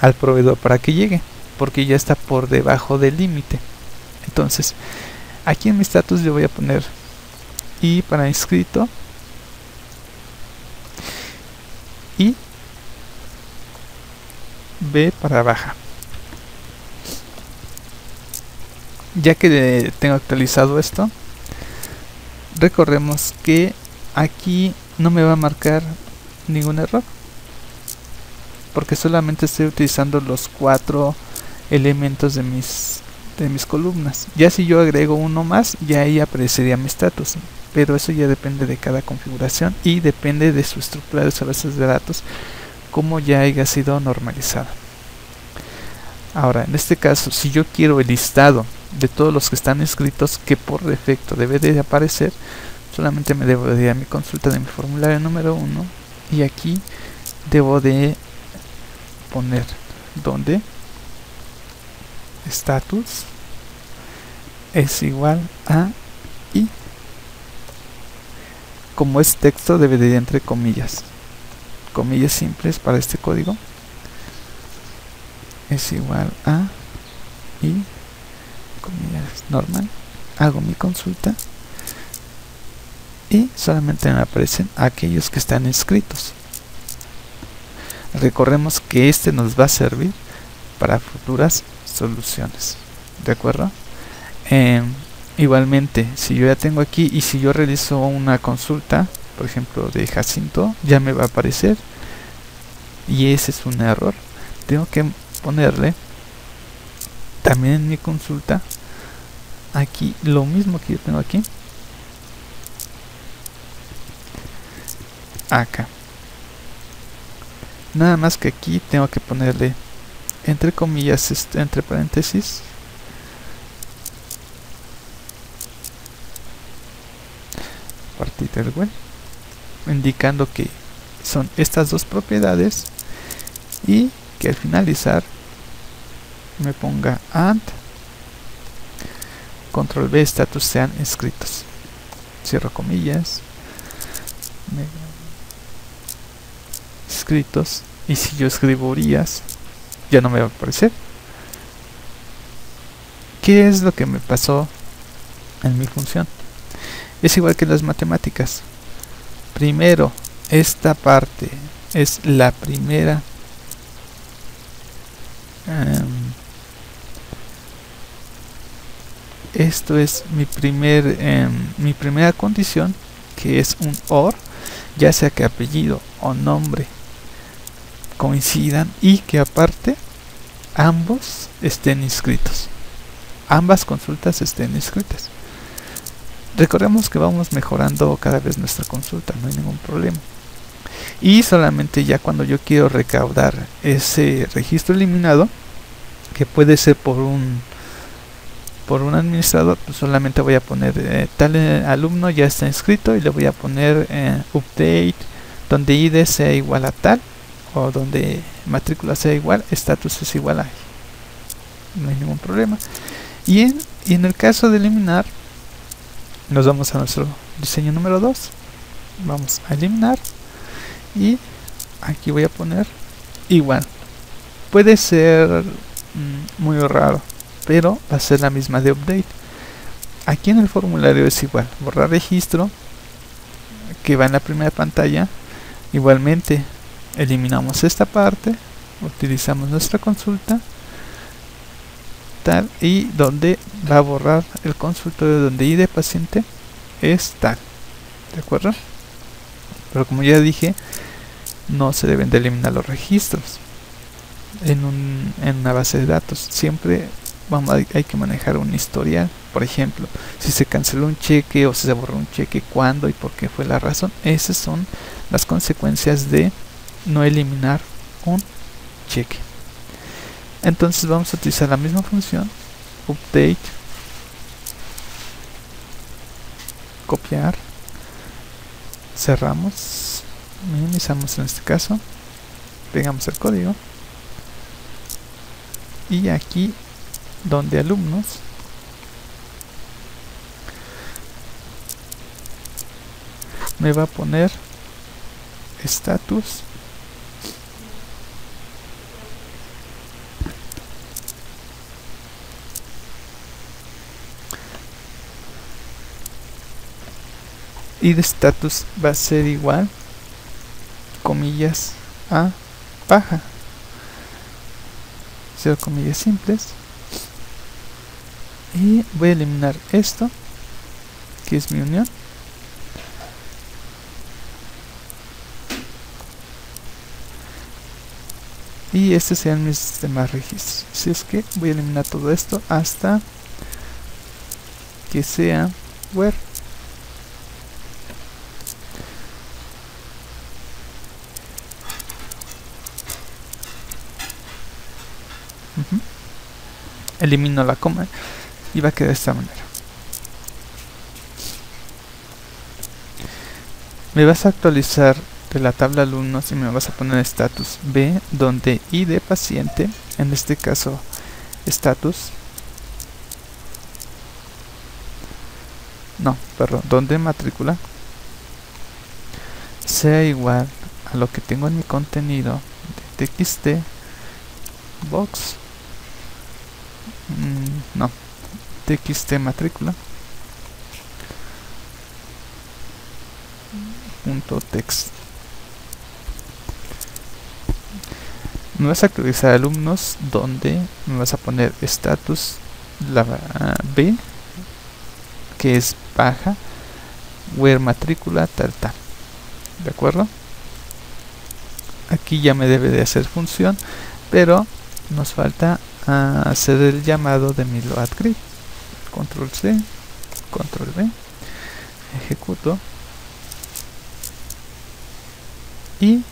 Speaker 1: al proveedor para que llegue, porque ya está por debajo del límite. Entonces aquí en mi estatus yo voy a poner I para inscrito y B para baja. Ya que tengo actualizado esto, recordemos que aquí no me va a marcar ningún error, porque solamente estoy utilizando los 4 elementos de mis columnas. Ya si yo agrego uno más, ya ahí aparecería mi estatus, pero eso ya depende de cada configuración y depende de su estructura de bases de datos, como ya haya sido normalizada. Ahora, en este caso, si yo quiero el listado de todos los que están inscritos, que por defecto debe de aparecer, solamente me debo de ir a mi consulta de mi formulario número 1 y aquí debo de poner donde status es igual a I. Como es texto, debe de ir entre comillas simples para este código. Es igual a I, comillas normal. Hago mi consulta y solamente me aparecen aquellos que están inscritos. Recordemos que este nos va a servir para futuras soluciones, ¿de acuerdo? Igualmente, si yo ya tengo aquí y si yo realizo una consulta, por ejemplo de Jacinto, ya me va a aparecer, y ese es un error. Tengo que ponerle también en mi consulta aquí lo mismo que yo tengo aquí, acá. Nada más que aquí tengo que ponerle entre comillas, entre paréntesis, partir del web, indicando que son estas dos propiedades y que al finalizar me ponga and control B status sean inscritos, cierro comillas, inscritos, y si yo escribo Urias ya no me va a aparecer. ¿Qué es lo que me pasó en mi función? Es igual que las matemáticas. Primero, esta parte es la primera esto es mi primera condición, que es un OR, ya sea que apellido o nombre coincidan y que aparte ambos estén inscritos, ambas consultas estén inscritas. Recordemos que vamos mejorando cada vez nuestra consulta, no hay ningún problema. Y solamente ya cuando yo quiero recaudar ese registro eliminado, que puede ser por un administrador, pues solamente voy a poner tal alumno ya está inscrito y le voy a poner update donde ID sea igual a tal, o donde matrícula sea igual, status es igual a, no hay ningún problema. Y en el caso de eliminar, nos vamos a nuestro diseño número 2, vamos a eliminar y aquí voy a poner igual. Puede ser muy raro, pero va a ser la misma de update. Aquí en el formulario es igual, borrar registro, que va en la primera pantalla. Igualmente eliminamos esta parte, utilizamos nuestra consulta, tal, y donde va a borrar el consultorio donde ID de paciente es tal, ¿de acuerdo? Pero como ya dije, no se deben de eliminar los registros en una base de datos. Siempre hay que manejar un historial. Por ejemplo, si se canceló un cheque o si se borró un cheque, cuándo y por qué fue la razón. Esas son las consecuencias de no eliminar un cheque. Entonces vamos a utilizar la misma función, update, copiar, cerramos, minimizamos en este caso, pegamos el código y aquí donde alumnos me va a poner status y de status va a ser igual, comillas, a baja, cierro comillas simples, y voy a eliminar esto que es mi unión, y estos sean mis demás registros. Así es que voy a eliminar todo esto hasta que sea where. Elimino la coma y va a quedar de esta manera. Me vas a actualizar de la tabla alumnos y me vas a poner status B, donde ID paciente, en este caso status, donde matrícula sea igual a lo que tengo en mi contenido de txt box, txt matrícula .text. Me vas a actualizar alumnos, donde me vas a poner status la B, que es baja, where matrícula tal, ¿de acuerdo? Aquí ya me debe de hacer función, pero nos falta hacer el llamado de mi load grid. Control C, Control V, ejecuto y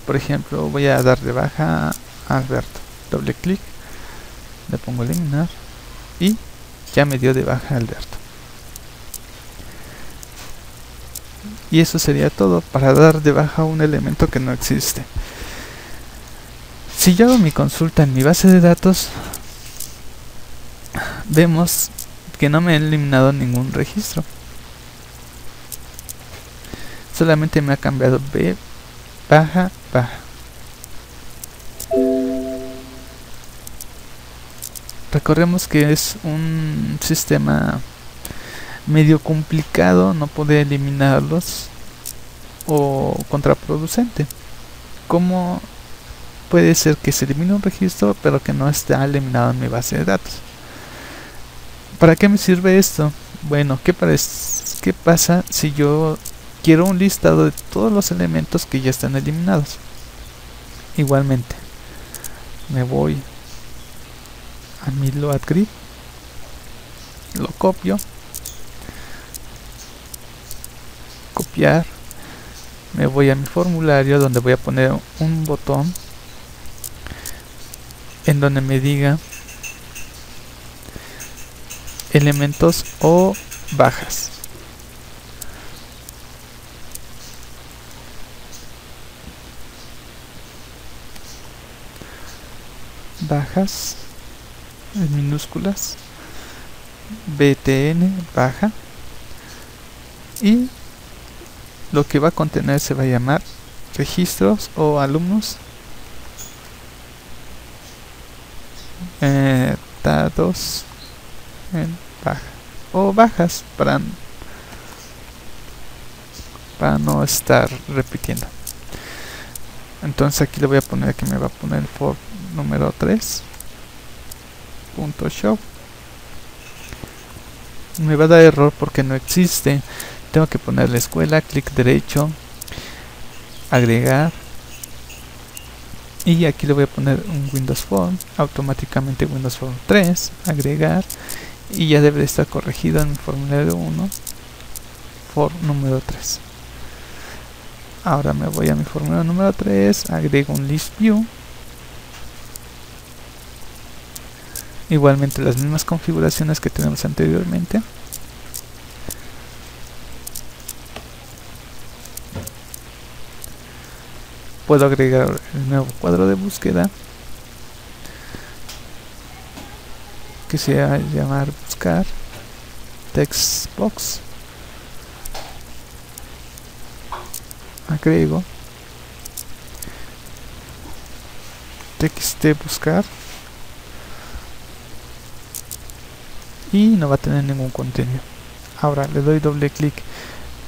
Speaker 1: por ejemplo voy a dar de baja a Alberto, doble clic, le pongo eliminar y ya me dio de baja a Alberto. Y eso sería todo para dar de baja un elemento que no existe. Si yo hago mi consulta en mi base de datos, vemos que no me he eliminado ningún registro, solamente me ha cambiado B baja. Recordemos que es un sistema medio complicado, no puede eliminarlos o contraproducente. ¿Cómo puede ser que se elimine un registro pero que no está eliminado en mi base de datos? ¿Para qué me sirve esto? Bueno, ¿qué pasa si yo quiero un listado de todos los elementos que ya están eliminados? Igualmente me voy a mi load grid, lo copio, copiar, me voy a mi formulario donde voy a poner un botón en donde me diga elementos o bajas. Bajas en minúsculas, btn baja, y lo que va a contener se va a llamar registros o alumnos dados en baja o bajas para no estar repitiendo. Entonces aquí le voy a poner que me va a poner for número 3 .show. Me va a dar error porque no existe. Tengo que poner la escuela, clic derecho, agregar, y aquí le voy a poner un Windows Form, automáticamente Windows Form 3, agregar, y ya debe de estar corregido en mi formulario 1, form número 3. Ahora me voy a mi formulario número 3, agrego un list view, igualmente las mismas configuraciones que tenemos anteriormente. Puedo agregar el nuevo cuadro de búsqueda que se va a llamar buscar text box. Agrego txt buscar y no va a tener ningún contenido. Ahora le doy doble clic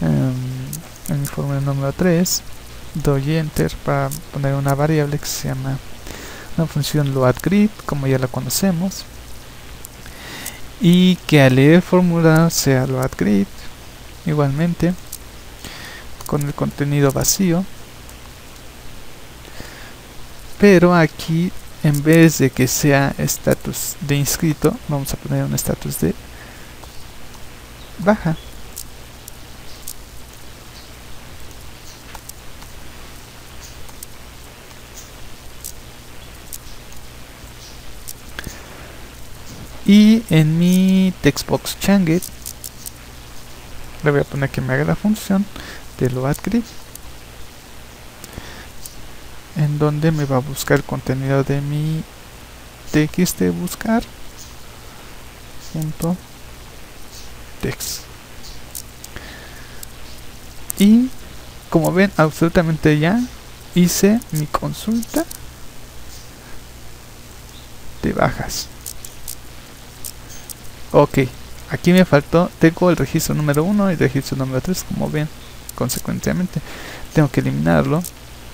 Speaker 1: en mi formulario número 3, doy enter para poner una variable que se llama una función loadGrid, como ya la conocemos, y que al leer el formulario sea loadGrid, igualmente con el contenido vacío, pero aquí en vez de que sea estatus de inscrito, vamos a poner un estatus de baja. Y en mi textbox changet le voy a poner que me haga la función de loadGrid, en donde me va a buscar el contenido de mi txt buscar punto text. Y como ven, absolutamente ya hice mi consulta de bajas. Ok, aquí me faltó, tengo el registro número 1 y el registro número 3, como ven, consecuentemente tengo que eliminarlo.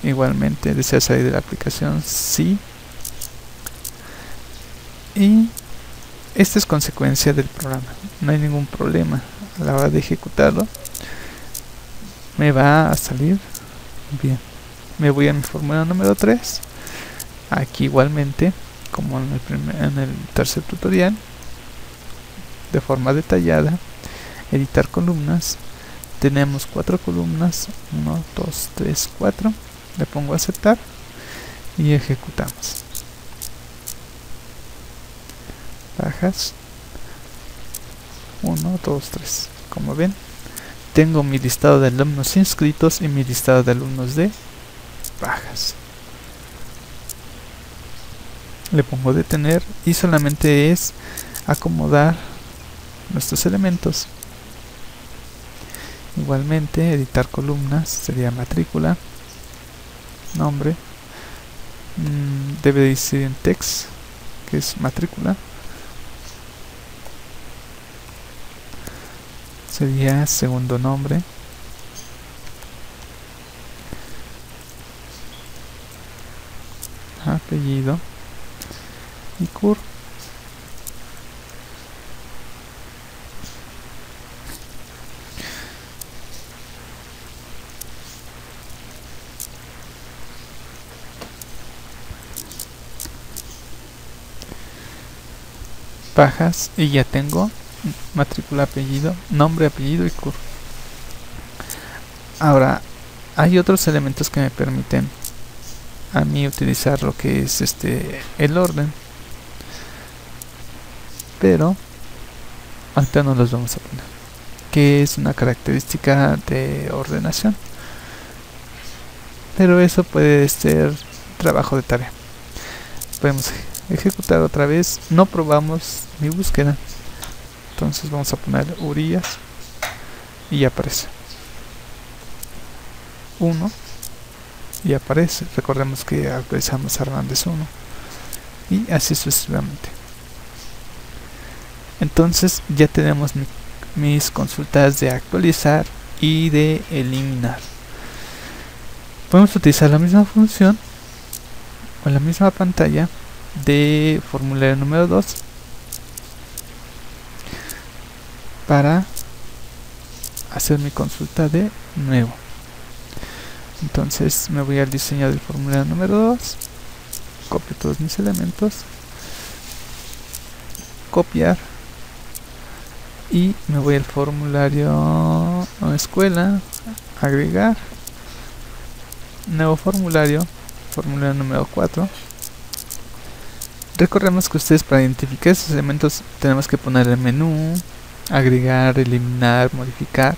Speaker 1: Igualmente, desea salir de la aplicación, sí. Y esta es consecuencia del programa, no hay ningún problema. A la hora de ejecutarlo me va a salir bien. Me voy a mi formulario número 3. Aquí igualmente, como en el tercer tutorial, de forma detallada, editar columnas. Tenemos 4 columnas, 1, 2, 3, 4. Le pongo a aceptar y ejecutamos. Bajas 1, 2, 3. Como ven, tengo mi listado de alumnos inscritos y mi listado de alumnos de bajas. Le pongo detener y solamente es acomodar nuestros elementos. Igualmente, editar columnas sería matrícula, nombre, debe decir en text que es matrícula, sería segundo nombre, apellido y CUR. Bajas y ya tengo matrícula, apellido, nombre, apellido y CUR. Ahora hay otros elementos que me permiten a mí utilizar lo que es el orden, pero ahorita no los vamos a poner, que es una característica de ordenación, pero eso puede ser trabajo de tarea. Podemos ejecutar otra vez, no probamos mi búsqueda, entonces vamos a poner Urias y aparece 1 y aparece. Recordemos que actualizamos Hernández 1 y así sucesivamente. Entonces ya tenemos mis consultas de actualizar y de eliminar. Podemos utilizar la misma función o la misma pantalla de formulario número 2, para hacer mi consulta de nuevo. Entonces me voy al diseño del formulario número 2, copio todos mis elementos, copiar, y me voy al formulario escuela, agregar, nuevo formulario, formulario número 4. Recordemos que ustedes, para identificar estos elementos, tenemos que poner el menú, agregar, eliminar, modificar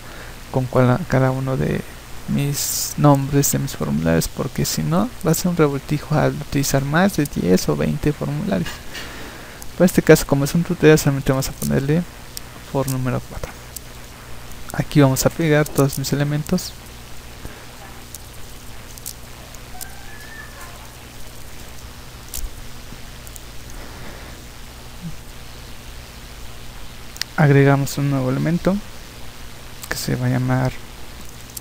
Speaker 1: con cada uno de mis nombres de mis formularios, porque si no va a ser un revoltijo al utilizar más de 10 o 20 formularios. Para este caso, como es un tutorial, solamente vamos a ponerle for número 4. Aquí vamos a pegar todos mis elementos. Agregamos un nuevo elemento que se va a llamar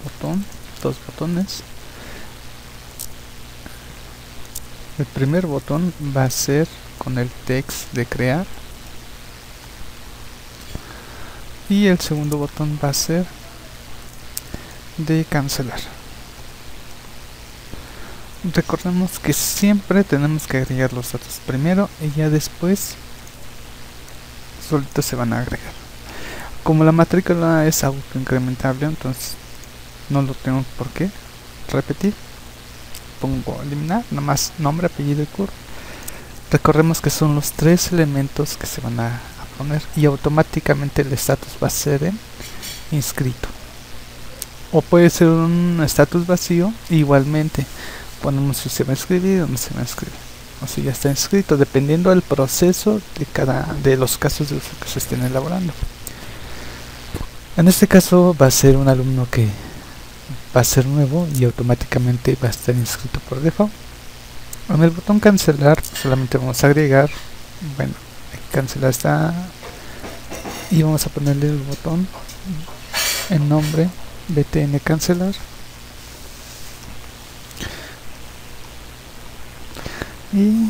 Speaker 1: botón, dos botones. El primer botón va a ser con el text de crear y el segundo botón va a ser de cancelar. Recordemos que siempre tenemos que agregar los datos primero y ya después solitos se van a agregar. Como la matrícula es autoincrementable, entonces no lo tengo por qué repetir. Pongo eliminar, nomás nombre, apellido y CURP. Recordemos que son los tres elementos que se van a poner y automáticamente el estatus va a ser en inscrito. O puede ser un estatus vacío, igualmente ponemos si se va a inscribir o no se va a inscribir, o si ya está inscrito, dependiendo del proceso de los casos de uso que se estén elaborando. En este caso va a ser un alumno que va a ser nuevo y automáticamente va a estar inscrito por default. En el botón cancelar solamente vamos a agregar, bueno, cancelar está, y vamos a ponerle el botón en nombre btn cancelar, y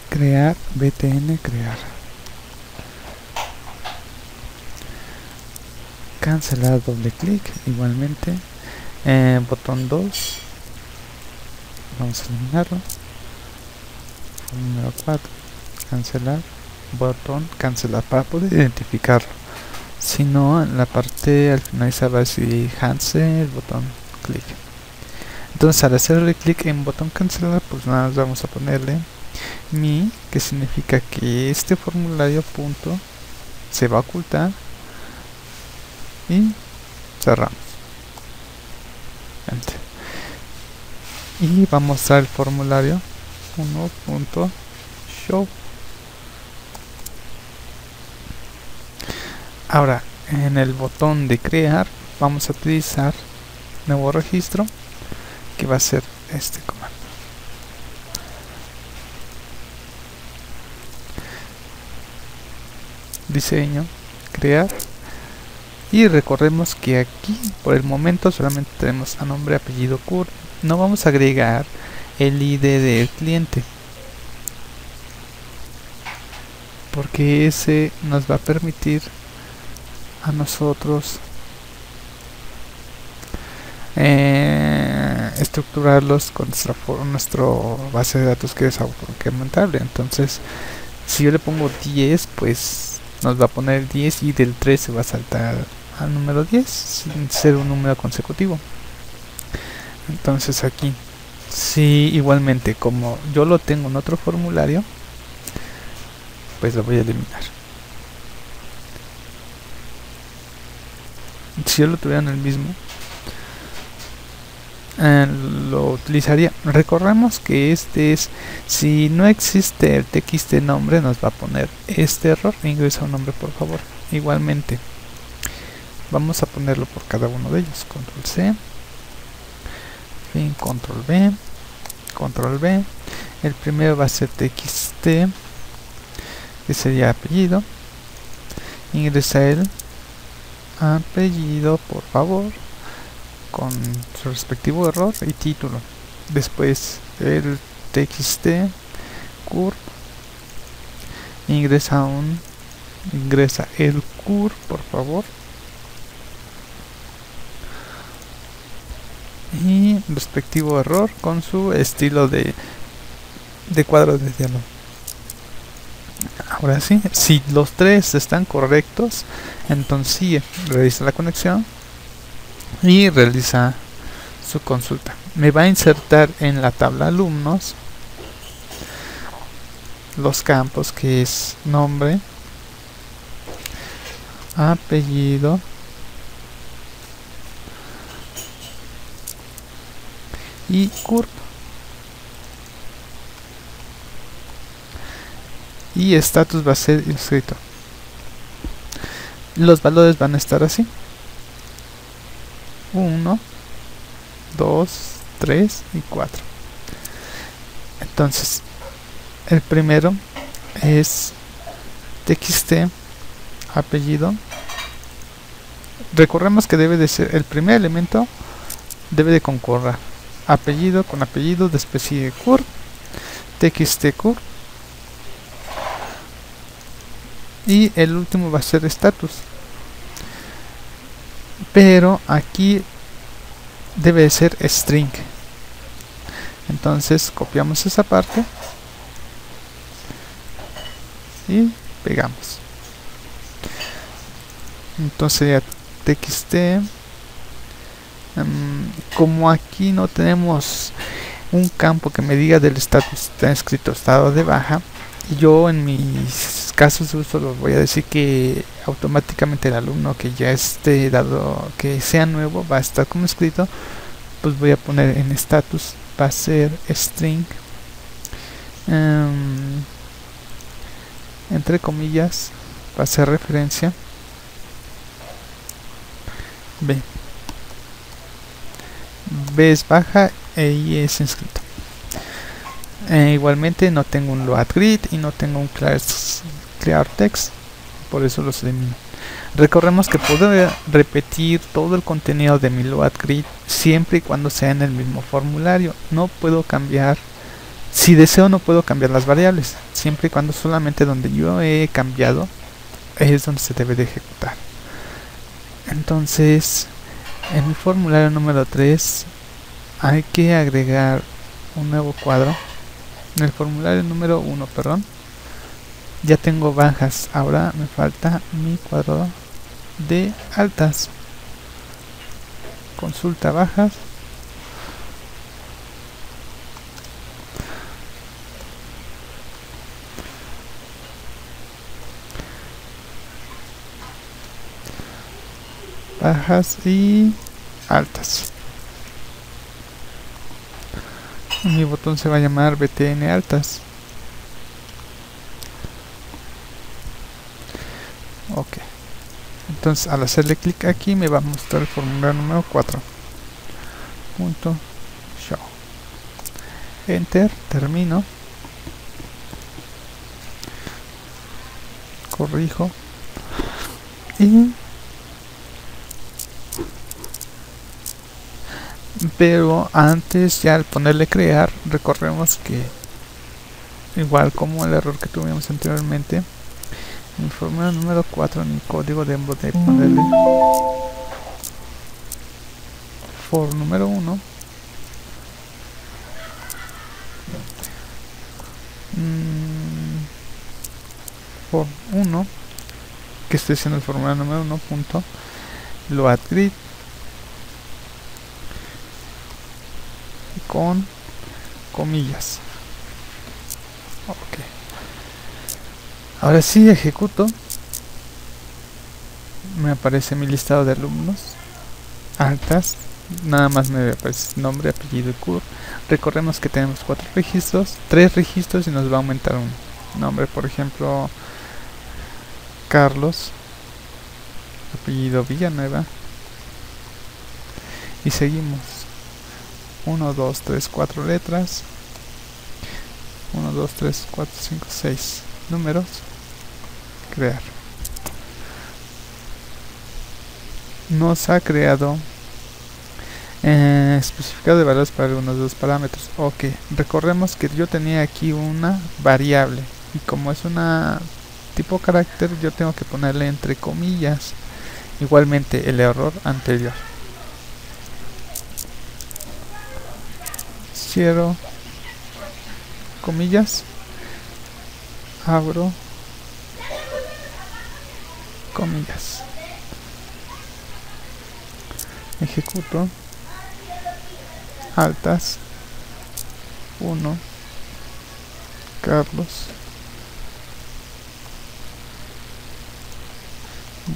Speaker 1: crear btn crear, cancelar, doble clic, igualmente botón 2 vamos a eliminarlo, número 4 cancelar, botón cancelar para poder identificarlo. Si no, en la parte al finalizar va a decir Hansen, el botón clic. Entonces, al hacerle clic en botón cancelar, pues nada más vamos a ponerle mi, que significa que este formulario punto se va a ocultar, y cerramos. Enter. Y vamos al formulario 1.show. Ahora, en el botón de crear vamos a utilizar nuevo registro, que va a ser este comando. Diseño, crear, y recordemos que aquí por el momento solamente tenemos a nombre, apellido, CURP. No vamos a agregar el ID del cliente, porque ese nos va a permitir a nosotros estructurarlos con nuestro base de datos, que es autoincrementable. Entonces, si yo le pongo 10, pues nos va a poner 10 y del 3 se va a saltar al número 10 sin ser un número consecutivo. Entonces aquí, si igualmente como yo lo tengo en otro formulario, pues lo voy a eliminar. Si yo lo tuviera en el mismo, lo utilizaría. Recordemos que este es, si no existe el txt nombre, nos va a poner este error: ingresa un nombre por favor. Igualmente vamos a ponerlo por cada uno de ellos. Control C, fin, control V, control V. El primero va a ser txt, que sería apellido. Ingresa el apellido por favor con su respectivo error y título. Después el txt CURP, ingresa un ingresa el cur, por favor, y respectivo error con su estilo de cuadro de diálogo. Ahora sí, si los tres están correctos, entonces sí, realiza la conexión y realiza su consulta. Me va a insertar en la tabla alumnos los campos que es nombre, apellido, y CURP, y status va a ser inscrito. Los valores van a estar así: 1, 2, 3 y 4. Entonces el primero es txt apellido. Recordemos que debe de ser el primer elemento, debe de concordar apellido con apellido, después sigue CURP, txt CURP, y el último va a ser status. Pero aquí debe de ser string. Entonces copiamos esa parte y pegamos. Entonces ya txt, como aquí no tenemos un campo que me diga del status, está escrito estado de baja, yo en mis casos de uso los voy a decir que automáticamente el alumno que ya esté dado, que sea nuevo, va a estar como escrito, pues voy a poner en status, va a ser string, entre comillas, va a ser referencia B es baja e I es inscrito. Igualmente no tengo un load grid y no tengo un clear text, por eso los elimino. Recordemos que puedo repetir todo el contenido de mi load grid siempre y cuando sea en el mismo formulario. No puedo cambiar, si deseo no puedo cambiar las variables, siempre y cuando solamente donde yo he cambiado es donde se debe de ejecutar. Entonces en mi formulario número 3 hay que agregar un nuevo cuadro. En el formulario número 1, perdón, ya tengo bajas, ahora me falta mi cuadro de altas. Consulta bajas, bajas y altas. Mi botón se va a llamar btn altas. Ok, entonces al hacerle clic aquí me va a mostrar el formulario número 4. Punto show. Enter, termino, corrijo y pero antes, ya al ponerle crear, recordemos que igual como el error que tuvimos anteriormente, en el formulario número 4 en mi código debo de ponerle for número 1 for 1 que esté siendo el formulario número 1 punto load grid con comillas. Ok, ahora sí ejecuto, me aparece mi listado de alumnos altas, nada más me aparece nombre, apellido y CURP. Recordemos que tenemos 4 registros, 3 registros y nos va a aumentar un nombre, por ejemplo Carlos, apellido Villanueva, y seguimos 1, 2, 3, 4 letras, 1, 2, 3, 4, 5, 6 números, crear. Nos ha creado especificado de valores para algunos de los parámetros. Ok, recordemos que yo tenía aquí una variable y como es una tipo carácter yo tengo que ponerle entre comillas igualmente el error anterior. Cierro comillas, abro comillas, ejecuto, altas, 1, Carlos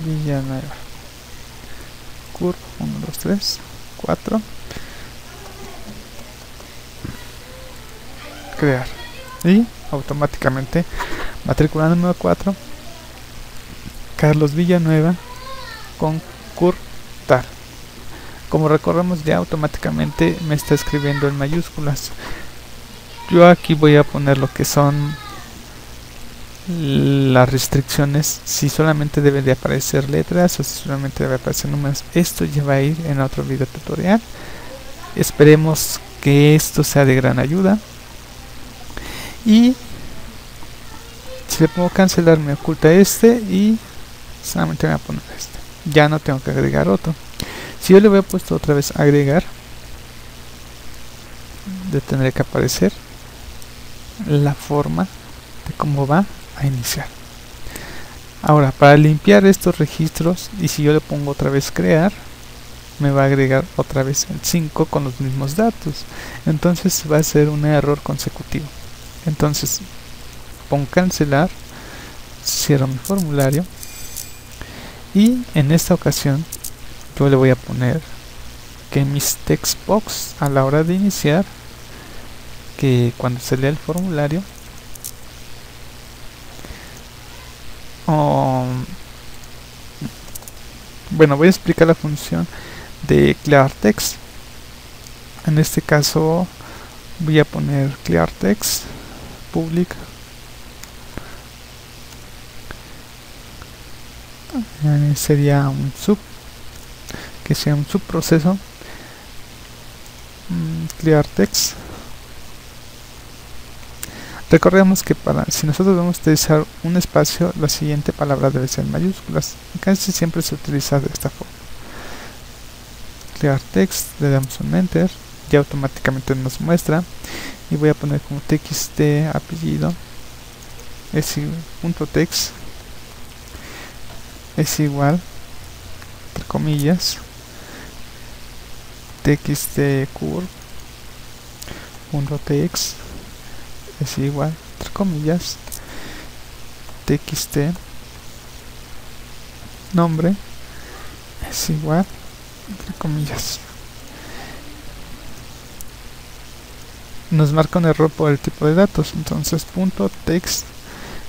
Speaker 1: Villanueva, curve 1, 2, 3, 4, crear, y automáticamente matrícula número 4, Carlos Villanueva con curve tal. Como recordamos, ya automáticamente me está escribiendo en mayúsculas. Yo aquí voy a poner lo que son las restricciones, si solamente debe de aparecer letras o si solamente debe aparecer números. Esto ya va a ir en otro video tutorial. Esperemos que esto sea de gran ayuda. Y si le pongo cancelar me oculta este y solamente me voy a poner este. Ya no tengo que agregar otro. Si yo le voy a puesto otra vez agregar, le tendré que aparecer la forma de cómo va a iniciar. Ahora, para limpiar estos registros, y si yo le pongo otra vez crear, me va a agregar otra vez el 5 con los mismos datos. Entonces va a ser un error consecutivo. Entonces pongo cancelar, cierro mi formulario y en esta ocasión yo le voy a poner que mis text box a la hora de iniciar, que cuando se lea el formulario bueno, voy a explicar la función de clear text. En este caso voy a poner clear text public sería un subproceso clear text. Recordemos que si nosotros vamos a utilizar un espacio, la siguiente palabra debe ser en mayúsculas. Casi siempre se utiliza de esta forma. Clear text, le damos un enter, ya automáticamente nos muestra, y voy a poner como txt apellido .text es igual, entre comillas, txt curve.text es igual, entre comillas, txt nombre es igual, entre comillas. Nos marca un error por el tipo de datos, entonces .text,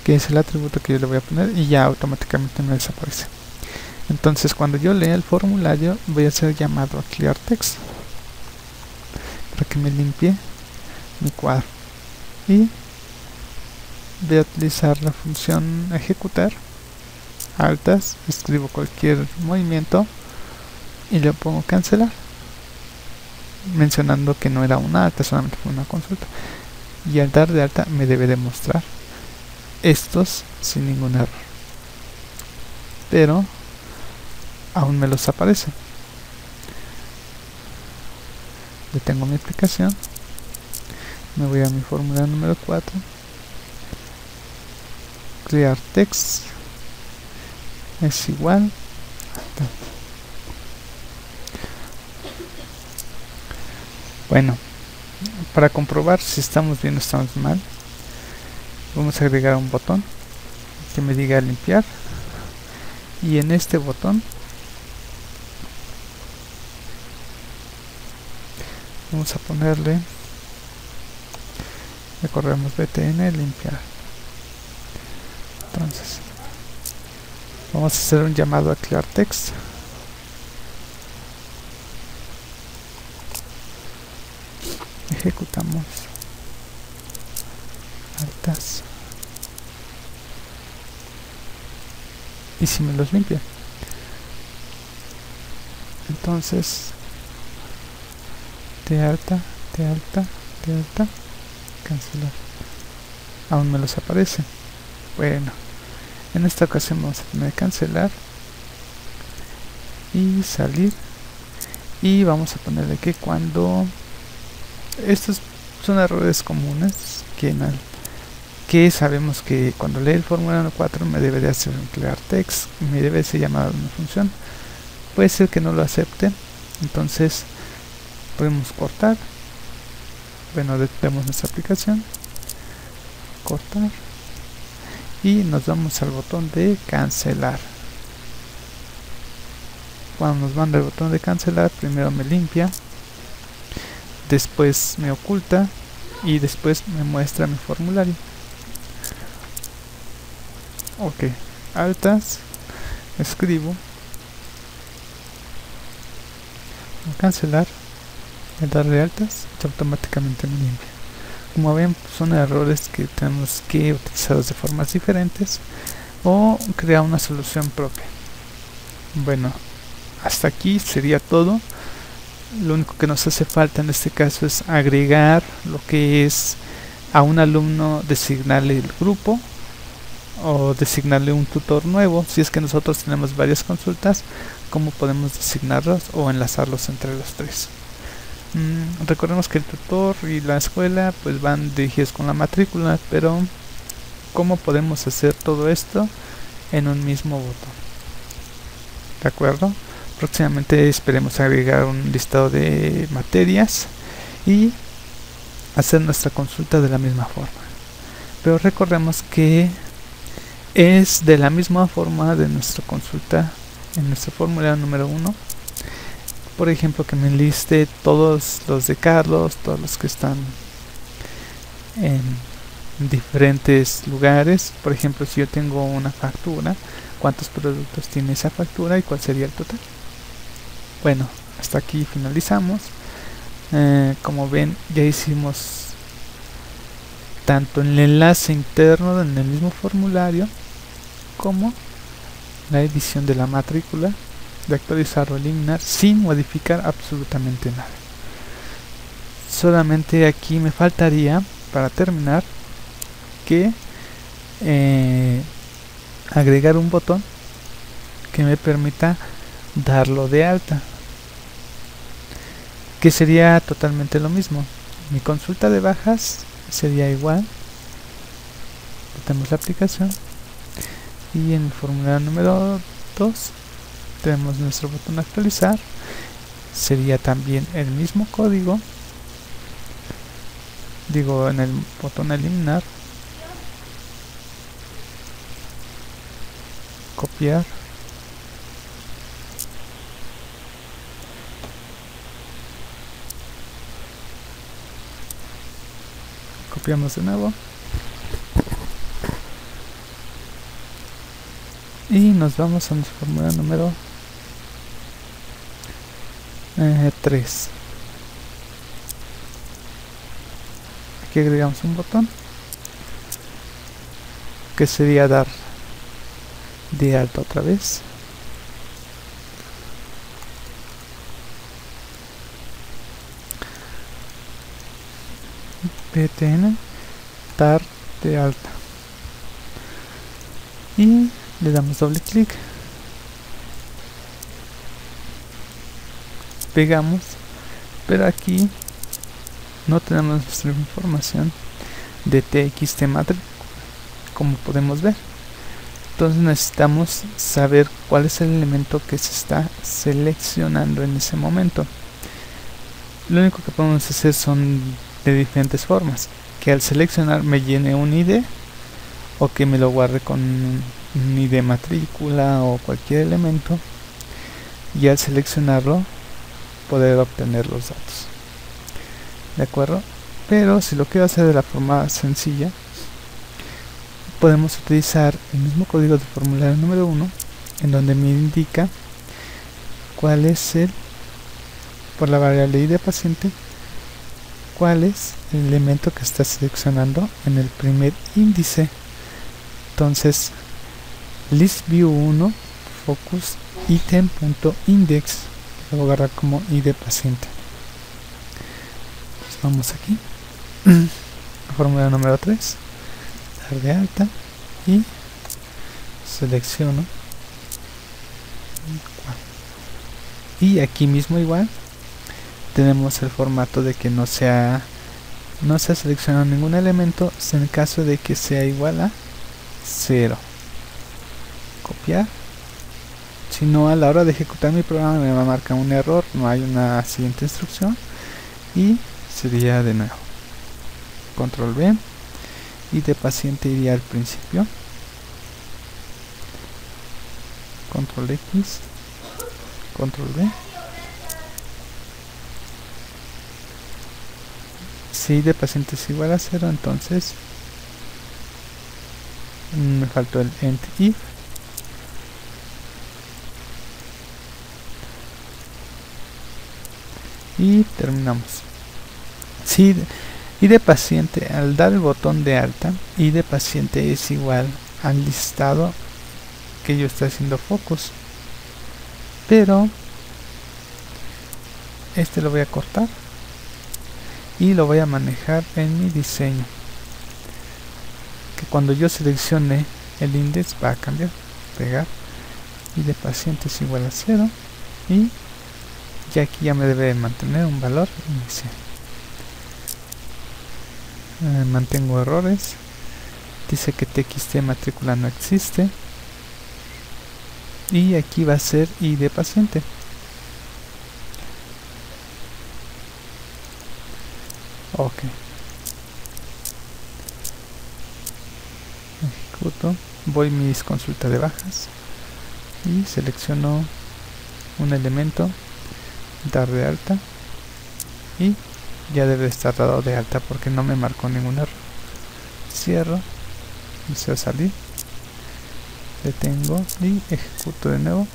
Speaker 1: que es el atributo que yo le voy a poner, y ya automáticamente me desaparece. Entonces cuando yo lea el formulario voy a hacer llamado a clear text para que me limpie mi cuadro, y voy a utilizar la función ejecutar, altas, escribo cualquier movimiento y le pongo cancelar, mencionando que no era una alta, solamente fue una consulta, y al dar de alta me debe demostrar estos sin ningún error, pero aún me los aparece. Detengo mi aplicación, me voy a mi fórmula número 4, clear text es igual a tal. Bueno, para comprobar si estamos bien o estamos mal, vamos a agregar un botón que me diga limpiar, y en este botón vamos a ponerle, recorremos btn limpiar. Entonces vamos a hacer un llamado a clear text, ejecutamos, altas, y si me los limpia, entonces de alta, cancelar, aún me los aparece. Bueno, En esta ocasión vamos a poner cancelar y salir, y vamos a ponerle que cuando estos son errores comunes que sabemos que cuando lee el formulario 4 me debe de hacer emplear text, me debe de llamar a una función. Puede ser que no lo acepte, entonces podemos cortar. Bueno, detenemos nuestra aplicación, cortar, y nos vamos al botón de cancelar. Cuando nos manda el botón de cancelar, primero me limpia, después me oculta y después me muestra mi formulario. Ok, altas, escribo, cancelar, el darle altas, automáticamente me limpia. Como ven, son errores que tenemos que utilizar de formas diferentes o crear una solución propia. Bueno, hasta aquí sería todo. Lo único que nos hace falta en este caso es agregar lo que es a un alumno, designarle el grupo o designarle un tutor nuevo. Si es que nosotros tenemos varias consultas, cómo podemos designarlos o enlazarlos entre los tres. Recordemos que el tutor y la escuela pues van dirigidos con la matrícula, pero cómo podemos hacer todo esto en un mismo botón. ¿De acuerdo? Próximamente esperemos agregar un listado de materias y hacer nuestra consulta de la misma forma. Pero recordemos que es de la misma forma de nuestra consulta en nuestro formulario número 1. Por ejemplo, que me enliste todos los de Carlos, todos los que están en diferentes lugares. Por ejemplo, si yo tengo una factura, cuántos productos tiene esa factura y cuál sería el total. Bueno, hasta aquí finalizamos. Como ven, ya hicimos tanto el enlace interno en el mismo formulario como la edición de la matrícula, de actualizar o eliminar sin modificar absolutamente nada. Solamente aquí me faltaría, para terminar, que agregar un botón que me permita darlo de alta, que sería totalmente lo mismo. Mi consulta de bajas sería igual, tenemos la aplicación, y en el formulario número 2 tenemos nuestro botón actualizar, sería también el mismo código, digo en el botón eliminar, copiar, copiamos de nuevo y nos vamos a nuestro formulario número 3. Aquí agregamos un botón que sería dar de alta otra vez, PTN, dar de alta, y le damos doble clic, pegamos, pero aquí no tenemos nuestra información de TXT matrícula, como podemos ver. Entonces necesitamos saber cuál es el elemento que se está seleccionando en ese momento. Lo único que podemos hacer son de diferentes formas: que al seleccionar me llene un ID, o que me lo guarde con un ID matrícula o cualquier elemento, y al seleccionarlo poder obtener los datos. ¿De acuerdo? Pero si lo quiero hacer de la forma sencilla, podemos utilizar el mismo código de formulario número 1, en donde me indica cuál es por la variable ID paciente, cuál es el elemento que está seleccionando en el primer índice. Entonces, listview1 focus item.index lo voy a agarrar como ID paciente. Pues vamos aquí, formulario número 3, dar de alta y selecciono y aquí mismo igual tenemos el formato de que no se ha seleccionado ningún elemento en caso de que sea igual a 0. Copiar. Si no, a la hora de ejecutar mi programa me va a marcar un error, no hay una siguiente instrucción y sería de nuevo control B y de paciente iría al principio, control X, control B. Si de paciente es igual a 0, entonces me faltó el end if y terminamos. Si y de paciente, al dar el botón de alta, y de paciente es igual al listado que yo estoy haciendo focus, pero este lo voy a cortar y lo voy a manejar en mi diseño, que cuando yo seleccione el index va a cambiar, pegar, y de paciente es igual a 0 y ya aquí ya me debe mantener un valor inicial. Mantengo errores, dice que txt matrícula no existe y aquí va a ser id de paciente. Ok, ejecuto, voy mis consultas de bajas y selecciono un elemento, dar de alta y ya debe estar dado de alta porque no me marcó ningún error. Cierro, deseo salir, detengo y ejecuto de nuevo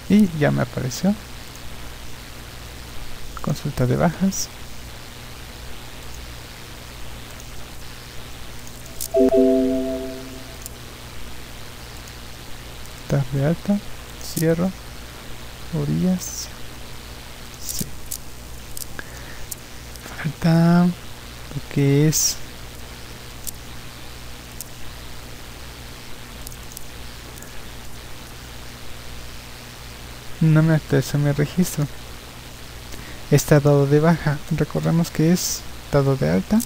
Speaker 1: y ya me apareció consulta de bajas. Dar de alta, cierro, orillas. Sí. Falta lo que es no me actualiza mi registro, está dado de baja, recordemos que es dado de alta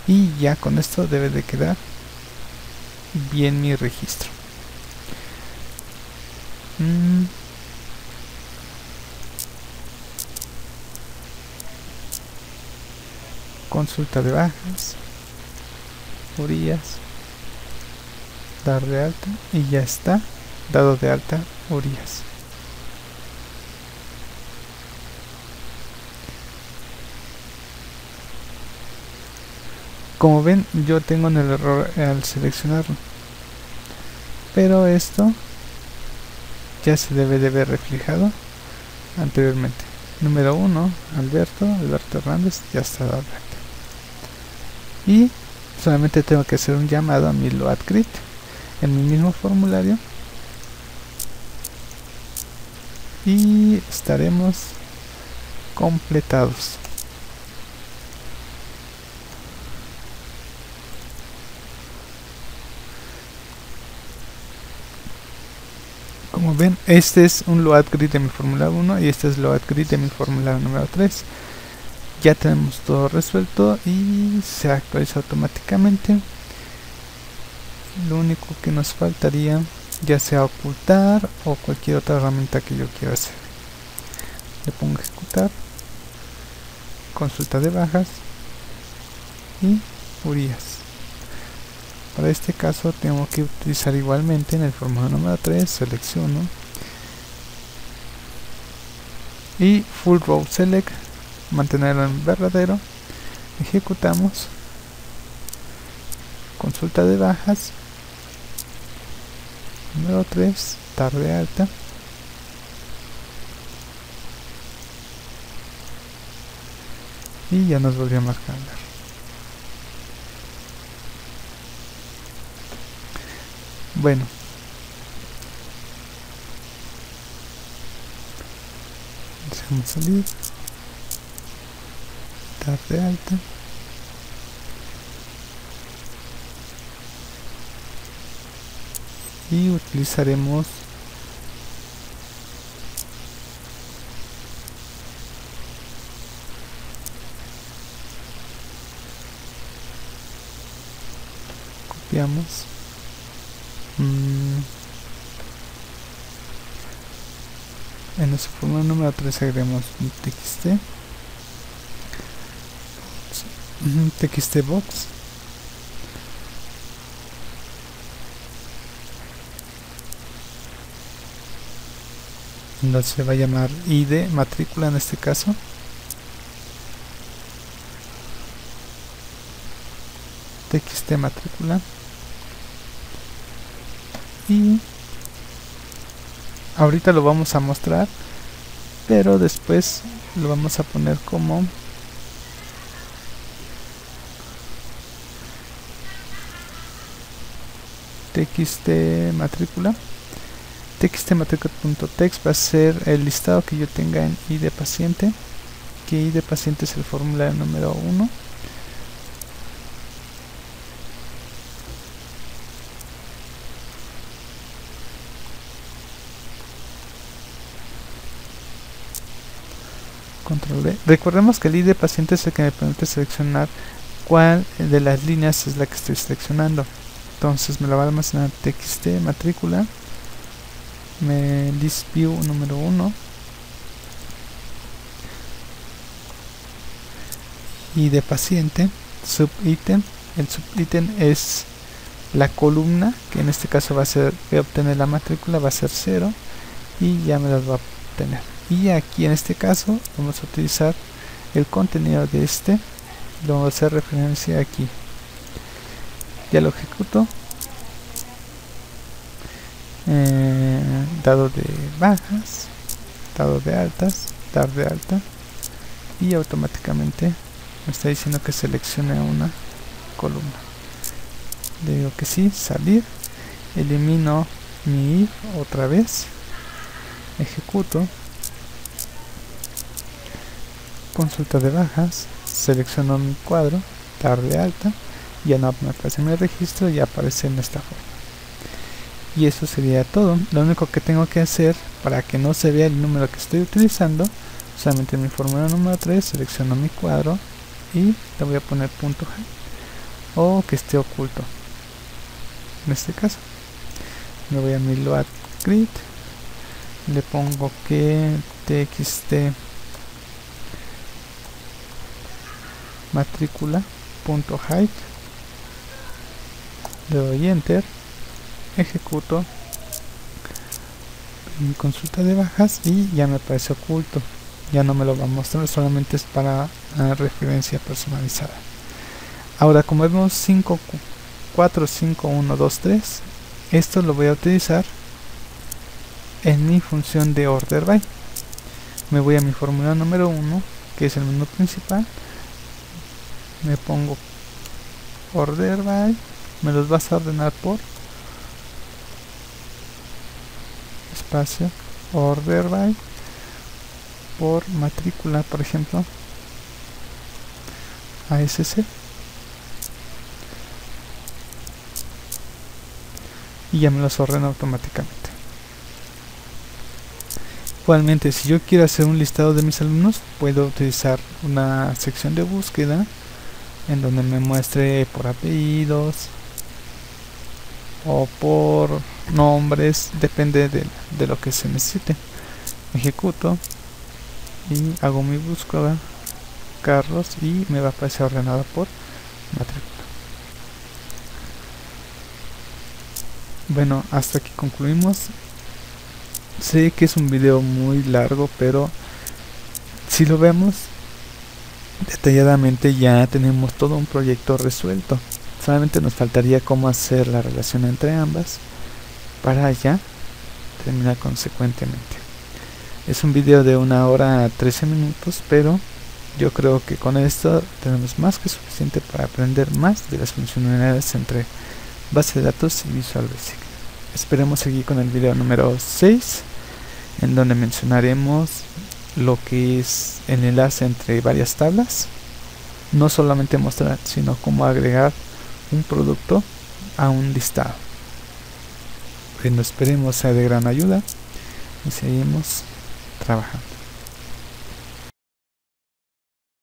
Speaker 1: y ya con esto debe de quedar bien mi registro. Consulta de bajas, orillas, dar de alta y ya está dado de alta orillas. Como ven, yo tengo en el error al seleccionarlo, pero esto ya se debe de ver reflejado anteriormente. Número 1, Alberto Hernández ya está dado de alta. Y solamente tengo que hacer un llamado a mi loadgrid en mi mismo formulario y estaremos completados. Como ven, este es un loadgrid de mi formulario 1 y este es loadgrid de mi formulario número 3. Ya tenemos todo resuelto y se actualiza automáticamente. Lo único que nos faltaría ya sea ocultar o cualquier otra herramienta que yo quiera hacer. Le pongo ejecutar, consulta de bajas y orillas. Para este caso tengo que utilizar igualmente en el formulario número 3, selecciono y full row select, mantenerlo en verdadero, ejecutamos, consulta de bajas, número 3, dar de alta, y ya nos volvió a marcar. Bueno, dejamos salir, dar de alta, y utilizaremos copiamos en nuestro formulario número 3 agregamos un txt box, donde se va a llamar id matrícula en este caso, txt matrícula, y ahorita lo vamos a mostrar, pero después lo vamos a poner como txt matrícula. txt-matrícula.text va a ser el listado que yo tenga en id paciente, que id paciente es el formulario número 1. Control D. Recordemos que el id paciente es el que me permite seleccionar cuál de las líneas es la que estoy seleccionando. Entonces me la va a almacenar txt matrícula, list view número 1, id paciente, subítem. El subítem es la columna, que en este caso va a ser que obtener la matrícula, va a ser 0, y ya me las va a obtener. Y aquí en este caso vamos a utilizar el contenido de este, lo vamos a hacer referencia aquí. Ya lo ejecuto, dado de bajas, dado de altas, dar de alta, y automáticamente me está diciendo que seleccione una columna. Le digo que sí, salir, elimino mi if otra vez, ejecuto, consulta de bajas, selecciono mi cuadro, dar de alta, ya no me aparece mi registro y aparece en esta forma. Y eso sería todo. Lo único que tengo que hacer para que no se vea el número que estoy utilizando, solamente en mi formulario número 3 selecciono mi cuadro y le voy a poner punto o que esté oculto. En este caso me voy a mi load grid, le pongo que txt matrícula.height, le doy enter, ejecuto mi consulta de bajas y ya me aparece oculto, ya no me lo va a mostrar, solamente es para referencia personalizada. Ahora, como vemos 5, 4, 5, 1, 2, 3, esto lo voy a utilizar en mi función de order by. Me voy a mi formulario número 1, que es el menú principal, me pongo order by, me los vas a ordenar por espacio, order by por matrícula, por ejemplo ASC, y ya me los ordena automáticamente. Igualmente, si yo quiero hacer un listado de mis alumnos, puedo utilizar una sección de búsqueda en donde me muestre por apellidos o por nombres, depende de lo que se necesite. Ejecuto y hago mi búsqueda Carlos y me va a aparecer ordenado por matrícula. Bueno, hasta aquí concluimos. Sé que es un video muy largo, pero si lo vemos detalladamente ya tenemos todo un proyecto resuelto. Solamente nos faltaría cómo hacer la relación entre ambas para ya terminar consecuentemente. Es un video de 1 hora 13 minutos, pero yo creo que con esto tenemos más que suficiente para aprender más de las funcionalidades entre base de datos y Visual Basic. Esperemos seguir con el video número 6, en donde mencionaremos lo que es el enlace entre varias tablas, no solamente mostrar, sino cómo agregar un producto a un listado. Bueno, esperemos sea de gran ayuda y seguimos trabajando.